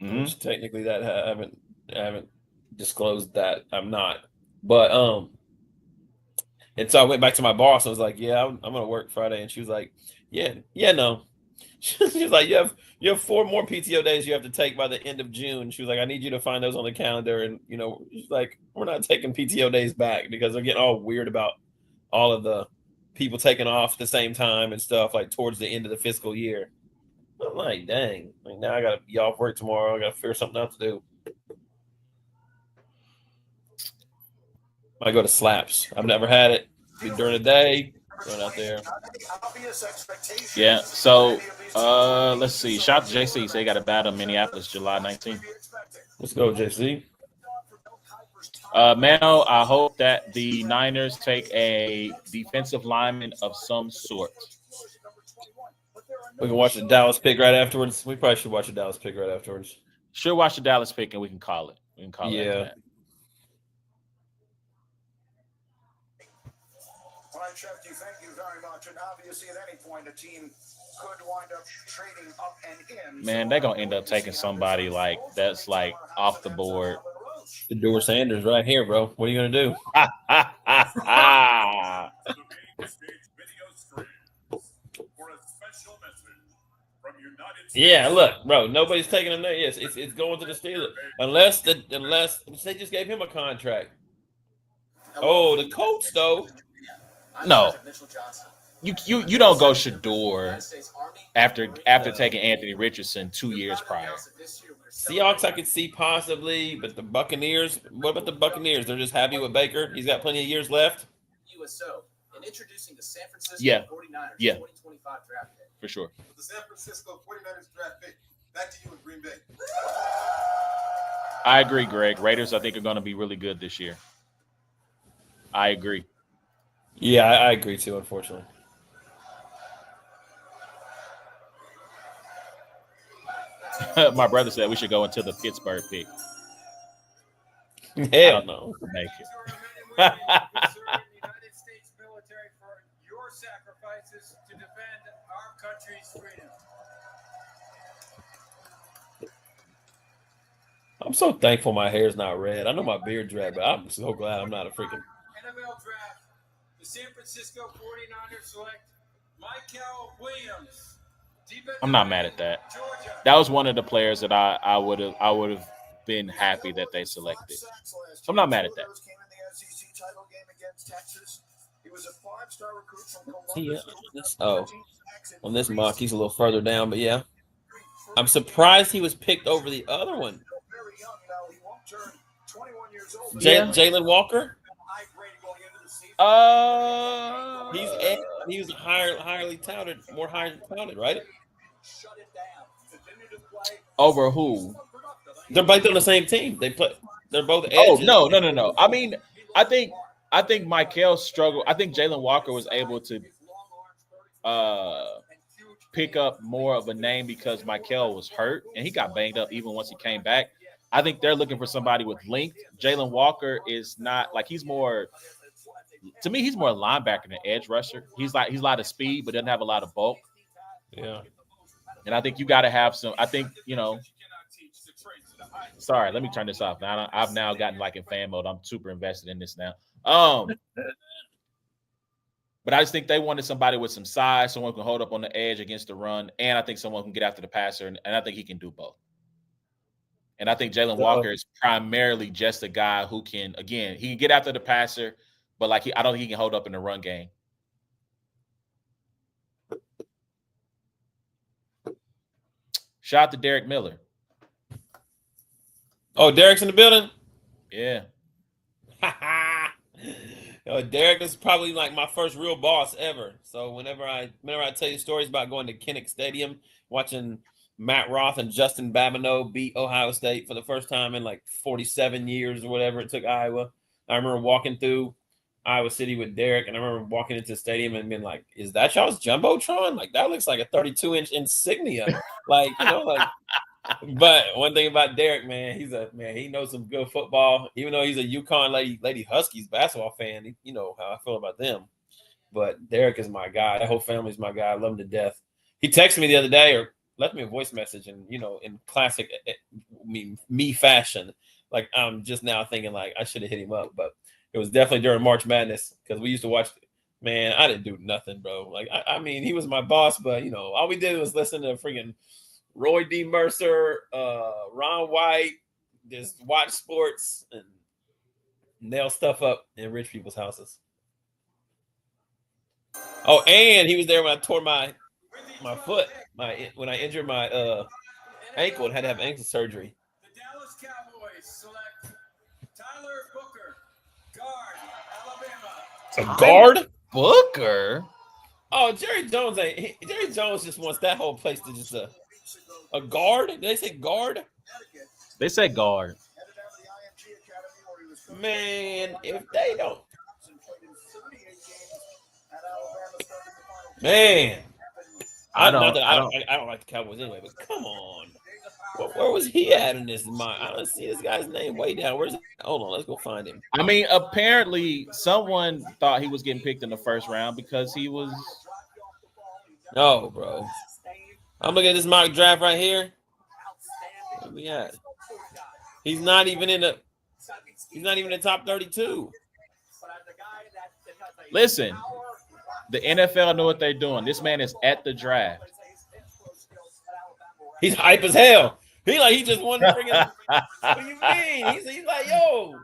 Mhm. which technically that I haven't disclosed that I'm not, but and so I went back to my boss. I was like, "Yeah, I'm gonna work Friday," and she was like, "Yeah, no." She was like, "You have 4 more PTO days you have to take by the end of June." She was like, "I need you to find those on the calendar," and she's like, "We're not taking PTO days back because they're getting all weird about all of the people taking off at the same time and stuff like towards the end of the fiscal year." I'm like, dang, like now I gotta be off work tomorrow. I gotta figure something out to do. I go to Slaps. I've never had it. Be during the day, going out there. Yeah. So let's see. Shout out to JC. Say got a battle in Minneapolis, July 19th. Let's go, JC. Mano, I hope that the Niners take a defensive lineman of some sort. We can watch the Dallas pick right afterwards. We probably should watch the Dallas pick right afterwards. Sure, watch the Dallas pick and we can call it. We can call it. Yeah. after that. All right, Chef, thank you very much. And obviously, at any point, a team could wind up trading up and in. Man, they're gonna end up taking somebody like that's like off the board. Shedeur Sanders right here, bro. What are you gonna do? Yeah, look, bro. Nobody's taking him there. Yes, it's going to the Steelers unless they just gave him a contract. Oh, the Colts though. No, you don't go Shedeur after taking Anthony Richardson 2 years prior. Seahawks, I could see possibly, but the Buccaneers. What about the Buccaneers? They're just happy with Baker. He's got plenty of years left. USO and introducing the San Francisco Yeah. 49ers Yeah. 2025 draft pick. For sure. The San Francisco 49ers draft pick. Back to you in Green Bay. I agree, Greg. Raiders, I think, are going to be really good this year. I agree. Yeah, I agree too. Unfortunately, My brother said we should go into the Pittsburgh pick. hell no. Make it. Men and women who serve in the United States military for your sacrifices to defend our country's freedom. I'm so thankful my hair's not red. I know my beard's red, but I'm so glad I'm not a freaking. NFL draft. The San Francisco 49ers select Michael Williams. I'm not mad at that. Georgia. That was one of the players that I would have been happy that they selected. So I'm not mad at that. Oh, on this mock, he's a little further down, but yeah, I'm surprised he was picked over the other one. Jalen Walker. He's highly touted, more highly touted, right? Over who? They're both on the same team. They're both edges. Oh, no. I mean, I think Michael struggled. I think Jalen Walker was able to pick up more of a name because Michael was hurt and he got banged up even once he came back. I think they're looking for somebody with length. Jalen Walker is not like he's more. To me, he's more a linebacker than edge rusher. He's a lot of speed, but doesn't have a lot of bulk. Yeah. And I think you got to have some. I think Sorry, let me turn this off. Now I've now gotten like in fan mode. I'm super invested in this now. But But I just think they wanted somebody with some size, someone who can hold up on the edge against the run, and I think someone who can get after the passer, and I think he can do both. And I think Jalen Walker is primarily just a guy who can, again, he can get after the passer, but like I don't think he can hold up in the run game. Shout out to Derek Miller. Oh, Derek's in the building? Yeah. Derek is probably like my first real boss ever. So whenever I tell you stories about going to Kinnick Stadium, watching Matt Roth and Justin Babineau beat Ohio State for the first time in like 47 years or whatever it took Iowa. I remember walking through Iowa City with Derek, and I remember walking into the stadium and being like, is that y'all's Jumbotron? Like, that looks like a 32-inch insignia. Like, you know, like, but one thing about Derek, man, he knows some good football. Even though he's a UConn Lady Huskies basketball fan, you know how I feel about them. But Derek is my guy. That whole family's my guy. I love him to death. He texted me the other day or left me a voice message, and, you know, in classic me fashion, like, I'm just now thinking, like, I should have hit him up. But it was definitely during March Madness because we used to watch. Man, I didn't do nothing, bro. Like, I mean, he was my boss, but, you know, all we did was listen to freaking Roy D. Mercer, Ron White, just watch sports and nail stuff up in rich people's houses. Oh, and he was there when I tore my foot, when I injured my ankle and had to have ankle surgery. The Dallas Cowboys select Tyler Booker, guard, Alabama. A guard? Booker? Oh, Jerry Jones Jerry Jones just wants that whole place to just a guard? Did they say guard? They say guard. Man, if they don't. Man. I don't like the Cowboys anyway, but come on. Where was he at in this mind? I don't see this guy's name way down. Where's it? Hold on, let's go find him. I mean, apparently someone thought he was getting picked in the first round because he was. No, bro. I'm looking at this mock draft right here. Where we at? He's not even in the top 32. Listen, the NFL know what they're doing. This man is at the draft. He's hype as hell. He just won the freaking. What do you mean? He's like, yo.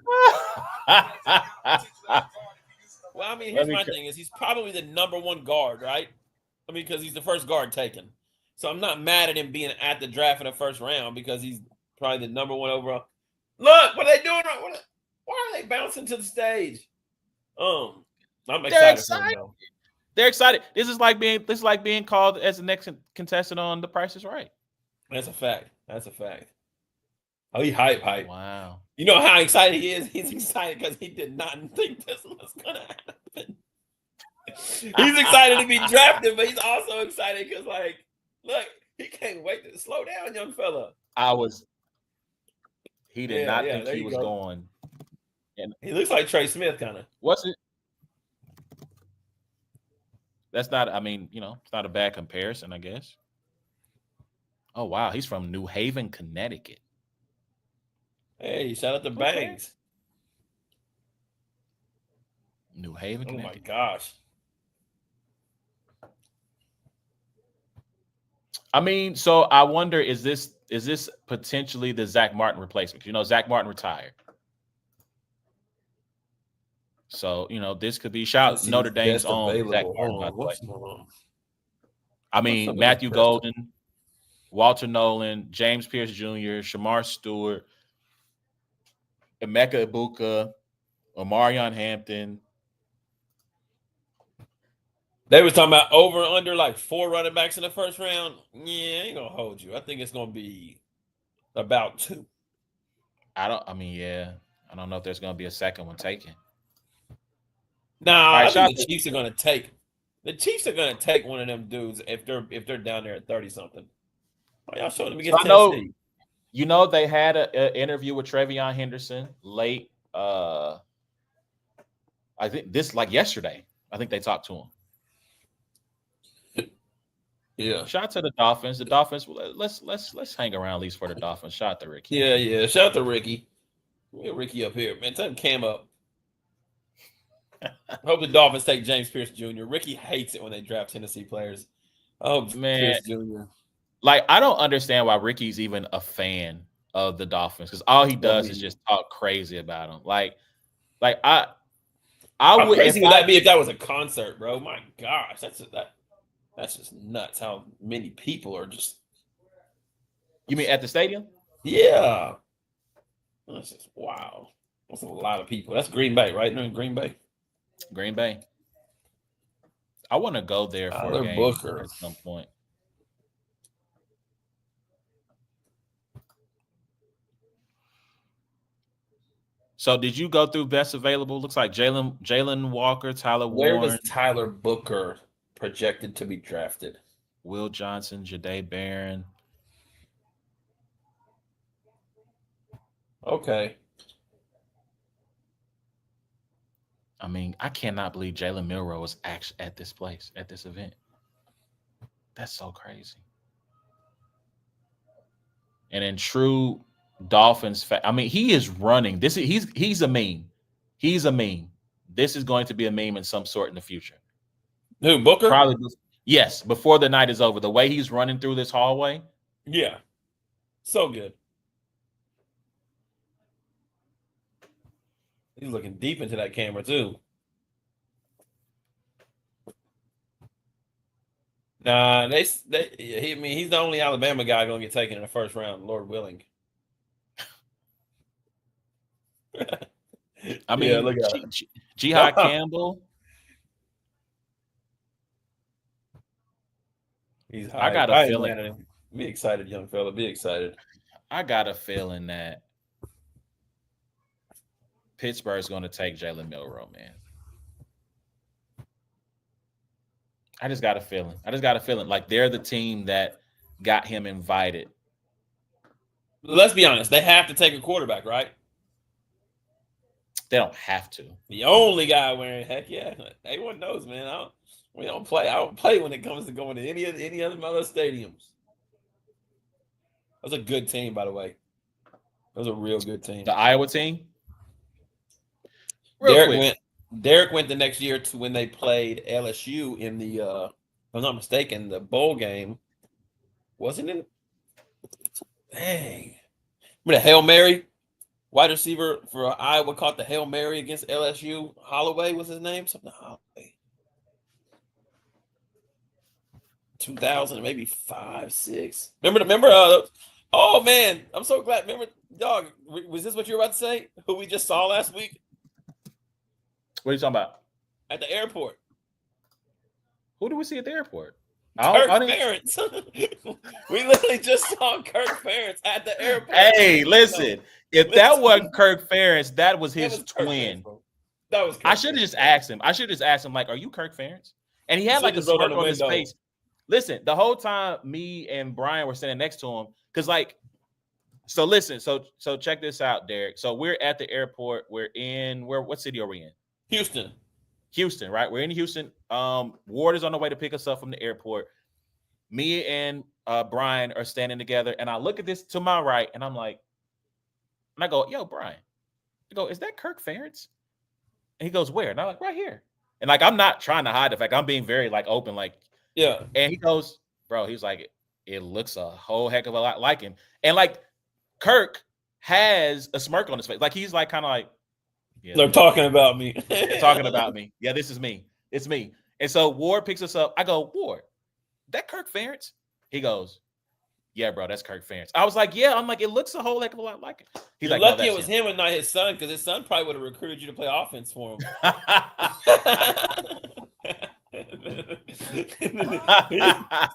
Well, I mean, here's my thing: is he's probably the number one guard, right? I mean, because he's the first guard taken. So I'm not mad at him being at the draft in the first round because he's probably the number one overall. Look, what are they doing? Why are they bouncing to the stage? I'm excited for him, though. They're excited. This is like being called as the next contestant on The Price is Right. That's a fact. Oh, he hype. Wow. You know how excited he is? He's excited because he did not think this was going to happen. He's excited to be drafted, but he's also excited because, like, look, he can't wait to slow down, young fella. He did not think he was going. And he looks like Trey Smith, kind of. What's it? That's not, I mean, you know, it's not a bad comparison, I guess. Oh, wow. He's from New Haven, Connecticut. Hey, shout out to Bangs. New Haven, Connecticut. Oh, my gosh. I mean, so I wonder, is this potentially the Zach Martin replacement? You know, Zach Martin retired. So, you know, this could be Notre Dame's own Zach Martin, by the way. I mean, Matthew Golden, Walter Nolan, James Pierce Jr., Shamar Stewart, Emeka Ibuka, Omarion Hampton. They was talking about over and under like 4 running backs in the first round. Yeah, I ain't gonna hold you. I think it's gonna be about 2. I don't know if there's gonna be a second one taken. Nah, I think the Chiefs are gonna take. The Chiefs are gonna take one of them dudes if they're down there at 30 something. Why y'all showing them against Tennessee? You know, they had an interview with Trevion Henderson late. I think this like yesterday. I think they talked to him. Yeah. Shout out to the Dolphins. The Dolphins. Let's hang around at least for the Dolphins. Shout out to Ricky. Yeah. Shout out to Ricky. Get Ricky up here, man. Tell him Cam up. I hope the Dolphins take James Pierce Jr. Ricky hates it when they draft Tennessee players. Oh, Man. Pierce Jr. Like, I don't understand why Ricky's even a fan of the Dolphins because all he does is just talk crazy about them. Like I How would. crazy would that be if that was a concert, bro? My gosh, that's just nuts. How many people are just. You mean at the stadium? Yeah, that's just wow. That's a lot of people. That's Green Bay, right? They're in Green Bay. Green Bay. I want to go there for Tyler a game Booker. at some point. So did you go through best available? Looks like Jalen Walker, Tyler Where Warren, was Tyler Booker projected to be drafted? Will Johnson, Jahdae Barron. Okay. I mean, I cannot believe Jalen Milroe was actually at this place, at this event. That's so crazy. And in true Dolphins, I mean, he is running. He's a meme. He's a meme. This is going to be a meme in some sort in the future. Who, Booker? Probably, yes. Before the night is over, the way he's running through this hallway. Yeah, so good. He's looking deep into that camera too. Nah, he's the only Alabama guy going to get taken in the first round, Lord willing. I mean, yeah, look at Jihad Campbell. He's I got a feeling. Man, be excited, young fella. Be excited. I got a feeling that Pittsburgh's going to take Jalen Milroe, man. I just got a feeling. Like they're the team that got him invited. Let's be honest. They have to take a quarterback, right? They don't have to. The only guy wearing, heck yeah. Everyone knows, man. I don't play when it comes to going to any other stadiums. That was a good team, by the way. That was a real good team. The Iowa team? Derek went the next year to when they played LSU in the, if I'm not mistaken, the bowl game. Wasn't it? Dang. Remember the Hail Mary? Wide receiver for Iowa caught the Hail Mary against LSU. Holloway was his name? Something Holloway. 2000, maybe 5, 6. Remember, oh man, I'm so glad. Remember, dog, was this what you were about to say? Who we just saw last week? What are you talking about? At the airport. Who do we see at the airport? Kirk Ferentz. We literally just saw Kirk Ferentz at the airport. Hey, listen. If that wasn't Kirk Ferentz, that was his twin. That was. I should have just asked him. Like, "Are you Kirk Ferentz?" And he had like a smirk on his face. Listen, the whole time me and Brian were standing next to him, because like, so listen, so check this out, Derek. So we're at the airport. We're in what city are we in? Houston, right? We're in Houston. Ward is on the way to pick us up from the airport. Me and Brian are standing together, and I look at this to my right, and I'm like, and I go, "Yo, Brian," I go, "Is that Kirk Ferentz?" And he goes, "Where?" And I'm like, "Right here." And like, I'm not trying to hide the fact. I'm being very like open, like, yeah. And he goes, "Bro," he's like, "It looks a whole heck of a lot like him." And like, Kirk has a smirk on his face, like he's like kind of like, yeah, they're talking about me. They're talking about me. Yeah, this is me. It's me. And so Ward picks us up. I go, "Ward, that Kirk Ferentz?" He goes, "Yeah, bro, that's Kirk Ferentz." I was like, "Yeah." I'm like, "It looks a whole heck of a lot like it." He's You're like, lucky it was him and not his son, because his son probably would have recruited you to play offense for him.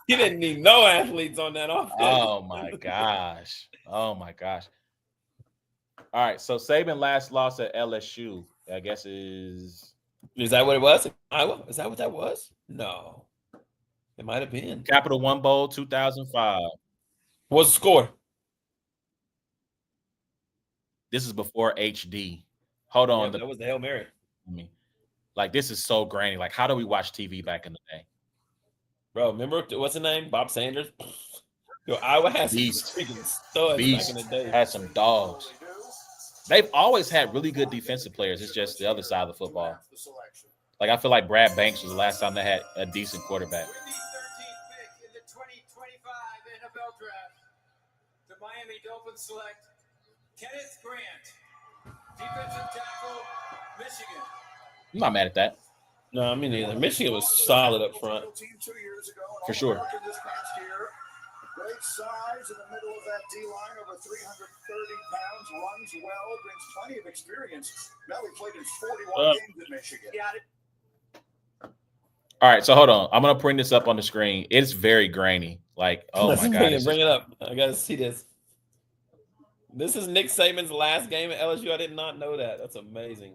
He didn't need no athletes on that offense. Oh my gosh. All right. So Saban last loss at LSU, I guess is that what it was? Iowa? Is that what that was? No. It might have been. Capital One Bowl 2005. What's the score? This is before HD. Hold on. Yeah, that was the Hail Mary. I mean, like, this is so grainy. Like, how do we watch TV back in the day? Bro, remember what's the name? Bob Sanders? Yo, Iowa has some freaking studs back in the day. Had some dogs. They've always had really good defensive players. It's just the other side of the football. Like I feel like Brad Banks was the last time they had a decent quarterback. With the 13th pick in the 2025 NFL Draft, the Miami Dolphins select Kenneth Grant, defensive tackle, Michigan. I'm not mad at that. No, me neither. Michigan was solid up front. For sure. Great size in the middle of that D-line, over 330 pounds, runs well, brings plenty of experience. Now he played in 41 games at Michigan. All right, so hold on. I'm gonna bring this up on the screen. It's very grainy. Like, oh my god. Bring it up. I gotta see this. This is Nick Saban's last game at LSU. I did not know that. That's amazing.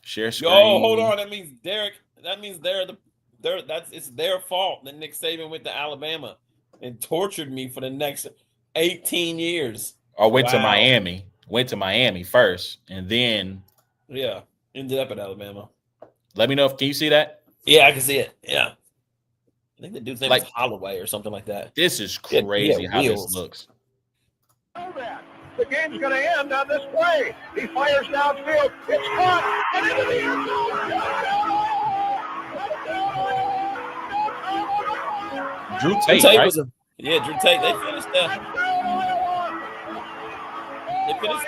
Share screen. Yo, hold on. That means Derek. That means it's their fault that Nick Saban went to Alabama and tortured me for the next 18 years. Or went to Miami. Went to Miami first, and then ended up at Alabama. Let me know if can you see that? Yeah, I can see it. Yeah. I think the dude's name is Holloway or something like that. This is crazy how this looks. The game's going to end on this play. He fires downfield. It's caught. And into the end zone. Drew Tate, right? Drew Tate. They finished They finished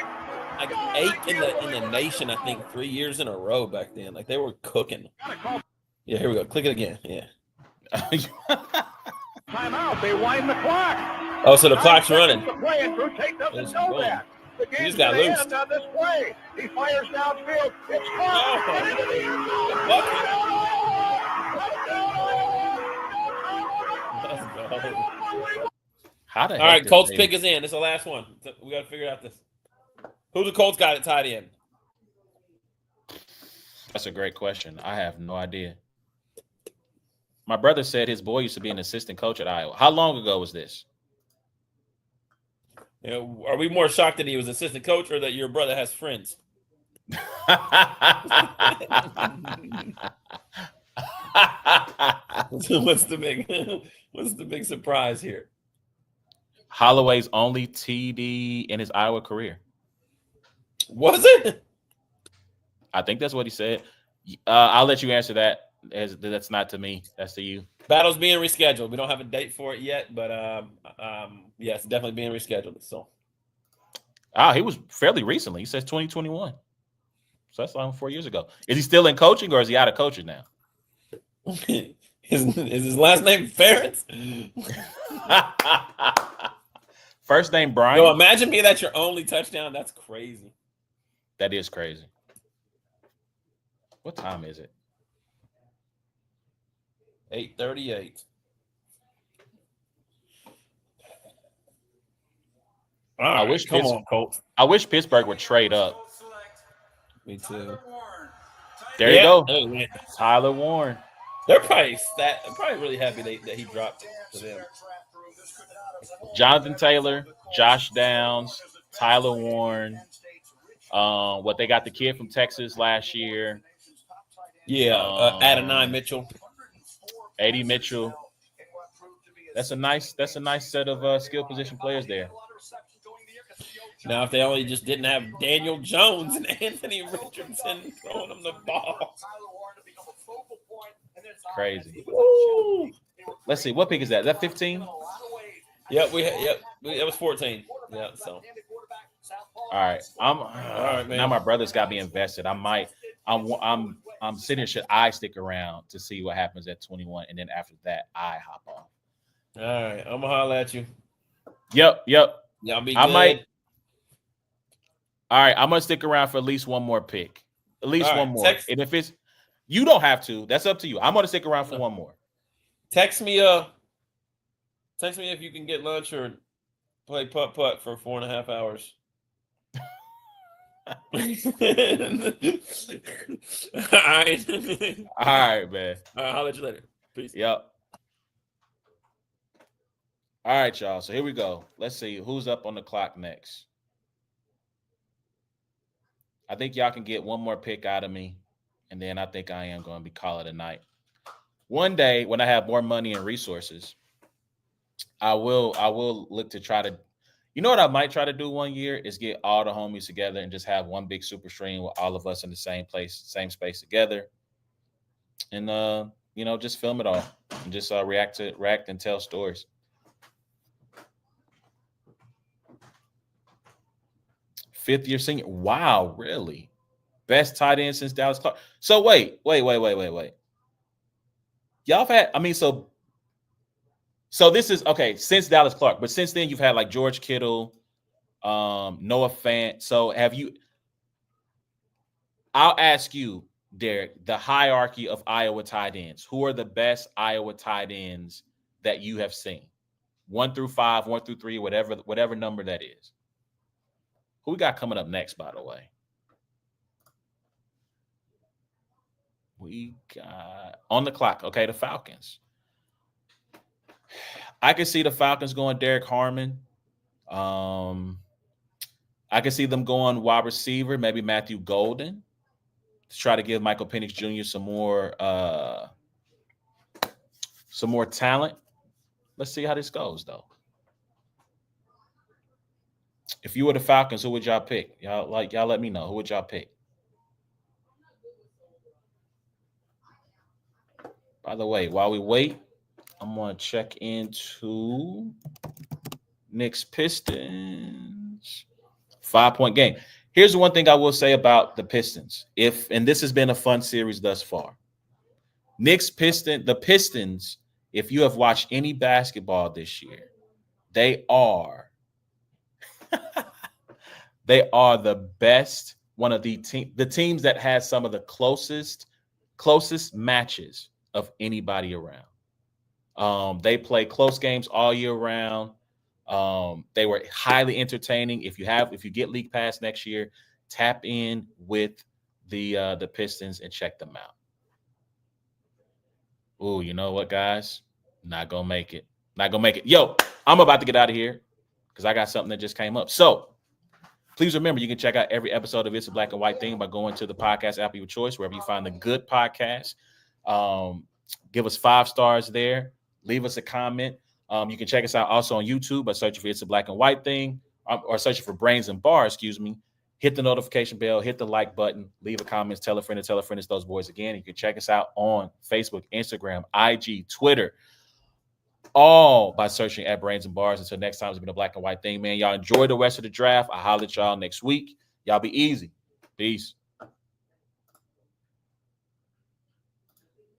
like 8th in the nation, I think, 3 years in a row back then. Like they were cooking. Yeah, here we go. Click it again. Yeah. Timeout. They wind the clock. Oh, so the clock's running. The play, and Drew Tate doesn't know that. The game's got going to loose. end on this play. He fires downfield. It's caught. And into the end zone. How the heck? All right, did Colts they- pick is in. This is the last one. We got to figure out this. Who the Colts got at tight end? That's a great question. I have no idea. My brother said his boy used to be an assistant coach at Iowa. How long ago was this? You know, are we more shocked that he was assistant coach or that your brother has friends? What's the big surprise here? Holloway's only TD in his Iowa career. Was it? I think that's what he said. I'll let you answer that. That's not to me. That's to you. Battle's being rescheduled. We don't have a date for it yet, but yes, definitely being rescheduled. So, He was fairly recently. He says 2021. So that's like 4 years ago. Is he still in coaching or is he out of coaching now? is his last name Ferentz? First name Brian. Yo, imagine being that your only touchdown. That's crazy. That is crazy. What time is it? 8:38. I wish come on, Colts. I wish Pittsburgh would trade up. Me too. There you go. Oh, yeah. Tyler Warren. They're probably really happy that he dropped to them. Jonathan Taylor, Josh Downs, Tyler Warren. What they got the kid from Texas last year. Yeah, Adonai Mitchell. A.D. Mitchell. That's a nice set of skill position players there. Now, if they only just didn't have Daniel Jones and Anthony Richardson throwing them the ball. Crazy. Woo. Let's see. What pick is that? Is that 15? Yep, it was 14. Yeah, so. All right. man. Now my brother's got me invested. I'm sitting here. Should I stick around to see what happens at 21, and then after that, I hop off? All right, I'm gonna holler at you. Yep. Y'all be good. I might. All right, I'm gonna stick around for at least one more pick. At least one more. And if it's you don't have to. That's up to you. I'm gonna stick around for one more. Text me if you can get lunch or play putt-putt for 4.5 hours. All right. All right, man. I'll let you later. Peace. Yep. All right, y'all. So here we go. Let's see who's up on the clock next. I think y'all can get one more pick out of me, and then I think I am going to be calling it a night. One day when I have more money and resources, I will look to try to, You know what I might try to do one year is get all the homies together and just have one big super stream with all of us in the same place, same space together. And just film it all and just react and tell stories. Fifth-year senior. Wow, really? Best tight end since Dallas Clark. So wait. Y'all have had, so this is okay since Dallas Clark, but since then you've had like George Kittle, Noah Fant. So I'll ask you, Derek, the hierarchy of Iowa tight ends. Who are the best Iowa tight ends that you have seen? 1 through 5, 1 through 3, whatever number that is. Who we got coming up next, by the way? We got on the clock. Okay, the Falcons. I can see the Falcons going Derek Harmon. I can see them going wide receiver, maybe Matthew Golden, to try to give Michael Penix Jr. some more talent. Let's see how this goes, though. If you were the Falcons, who would y'all pick? Y'all let me know. Who would y'all pick? By the way, while we wait, I'm going to check into Knicks Pistons 5-point game. Here's the one thing I will say about the Pistons. And this has been a fun series thus far. The Pistons, if you have watched any basketball this year, they are the best, one of the teams that has some of the closest matches of anybody around. They play close games all year round. They were highly entertaining. If you get League Pass next year, tap in with the Pistons and check them out. Oh, you know what, guys? Not gonna make it. Yo, I'm about to get out of here because I got something that just came up. So please remember, you can check out every episode of It's a Black and White Thing by going to the podcast app of your choice, wherever you find the good podcast. Give us 5 stars there. Leave us a comment. You can check us out also on YouTube by searching for It's a Black and White Thing, or searching for Brains and Bars, excuse me. Hit the notification bell, hit the like button, leave a comment, tell a friend, it's those boys again. You can check us out on Facebook, Instagram, IG, Twitter, all by searching at Brains and Bars. Until next time, it's been a Black and White Thing, man. Y'all enjoy the rest of the draft. I'll holler at y'all next week. Y'all be easy. Peace.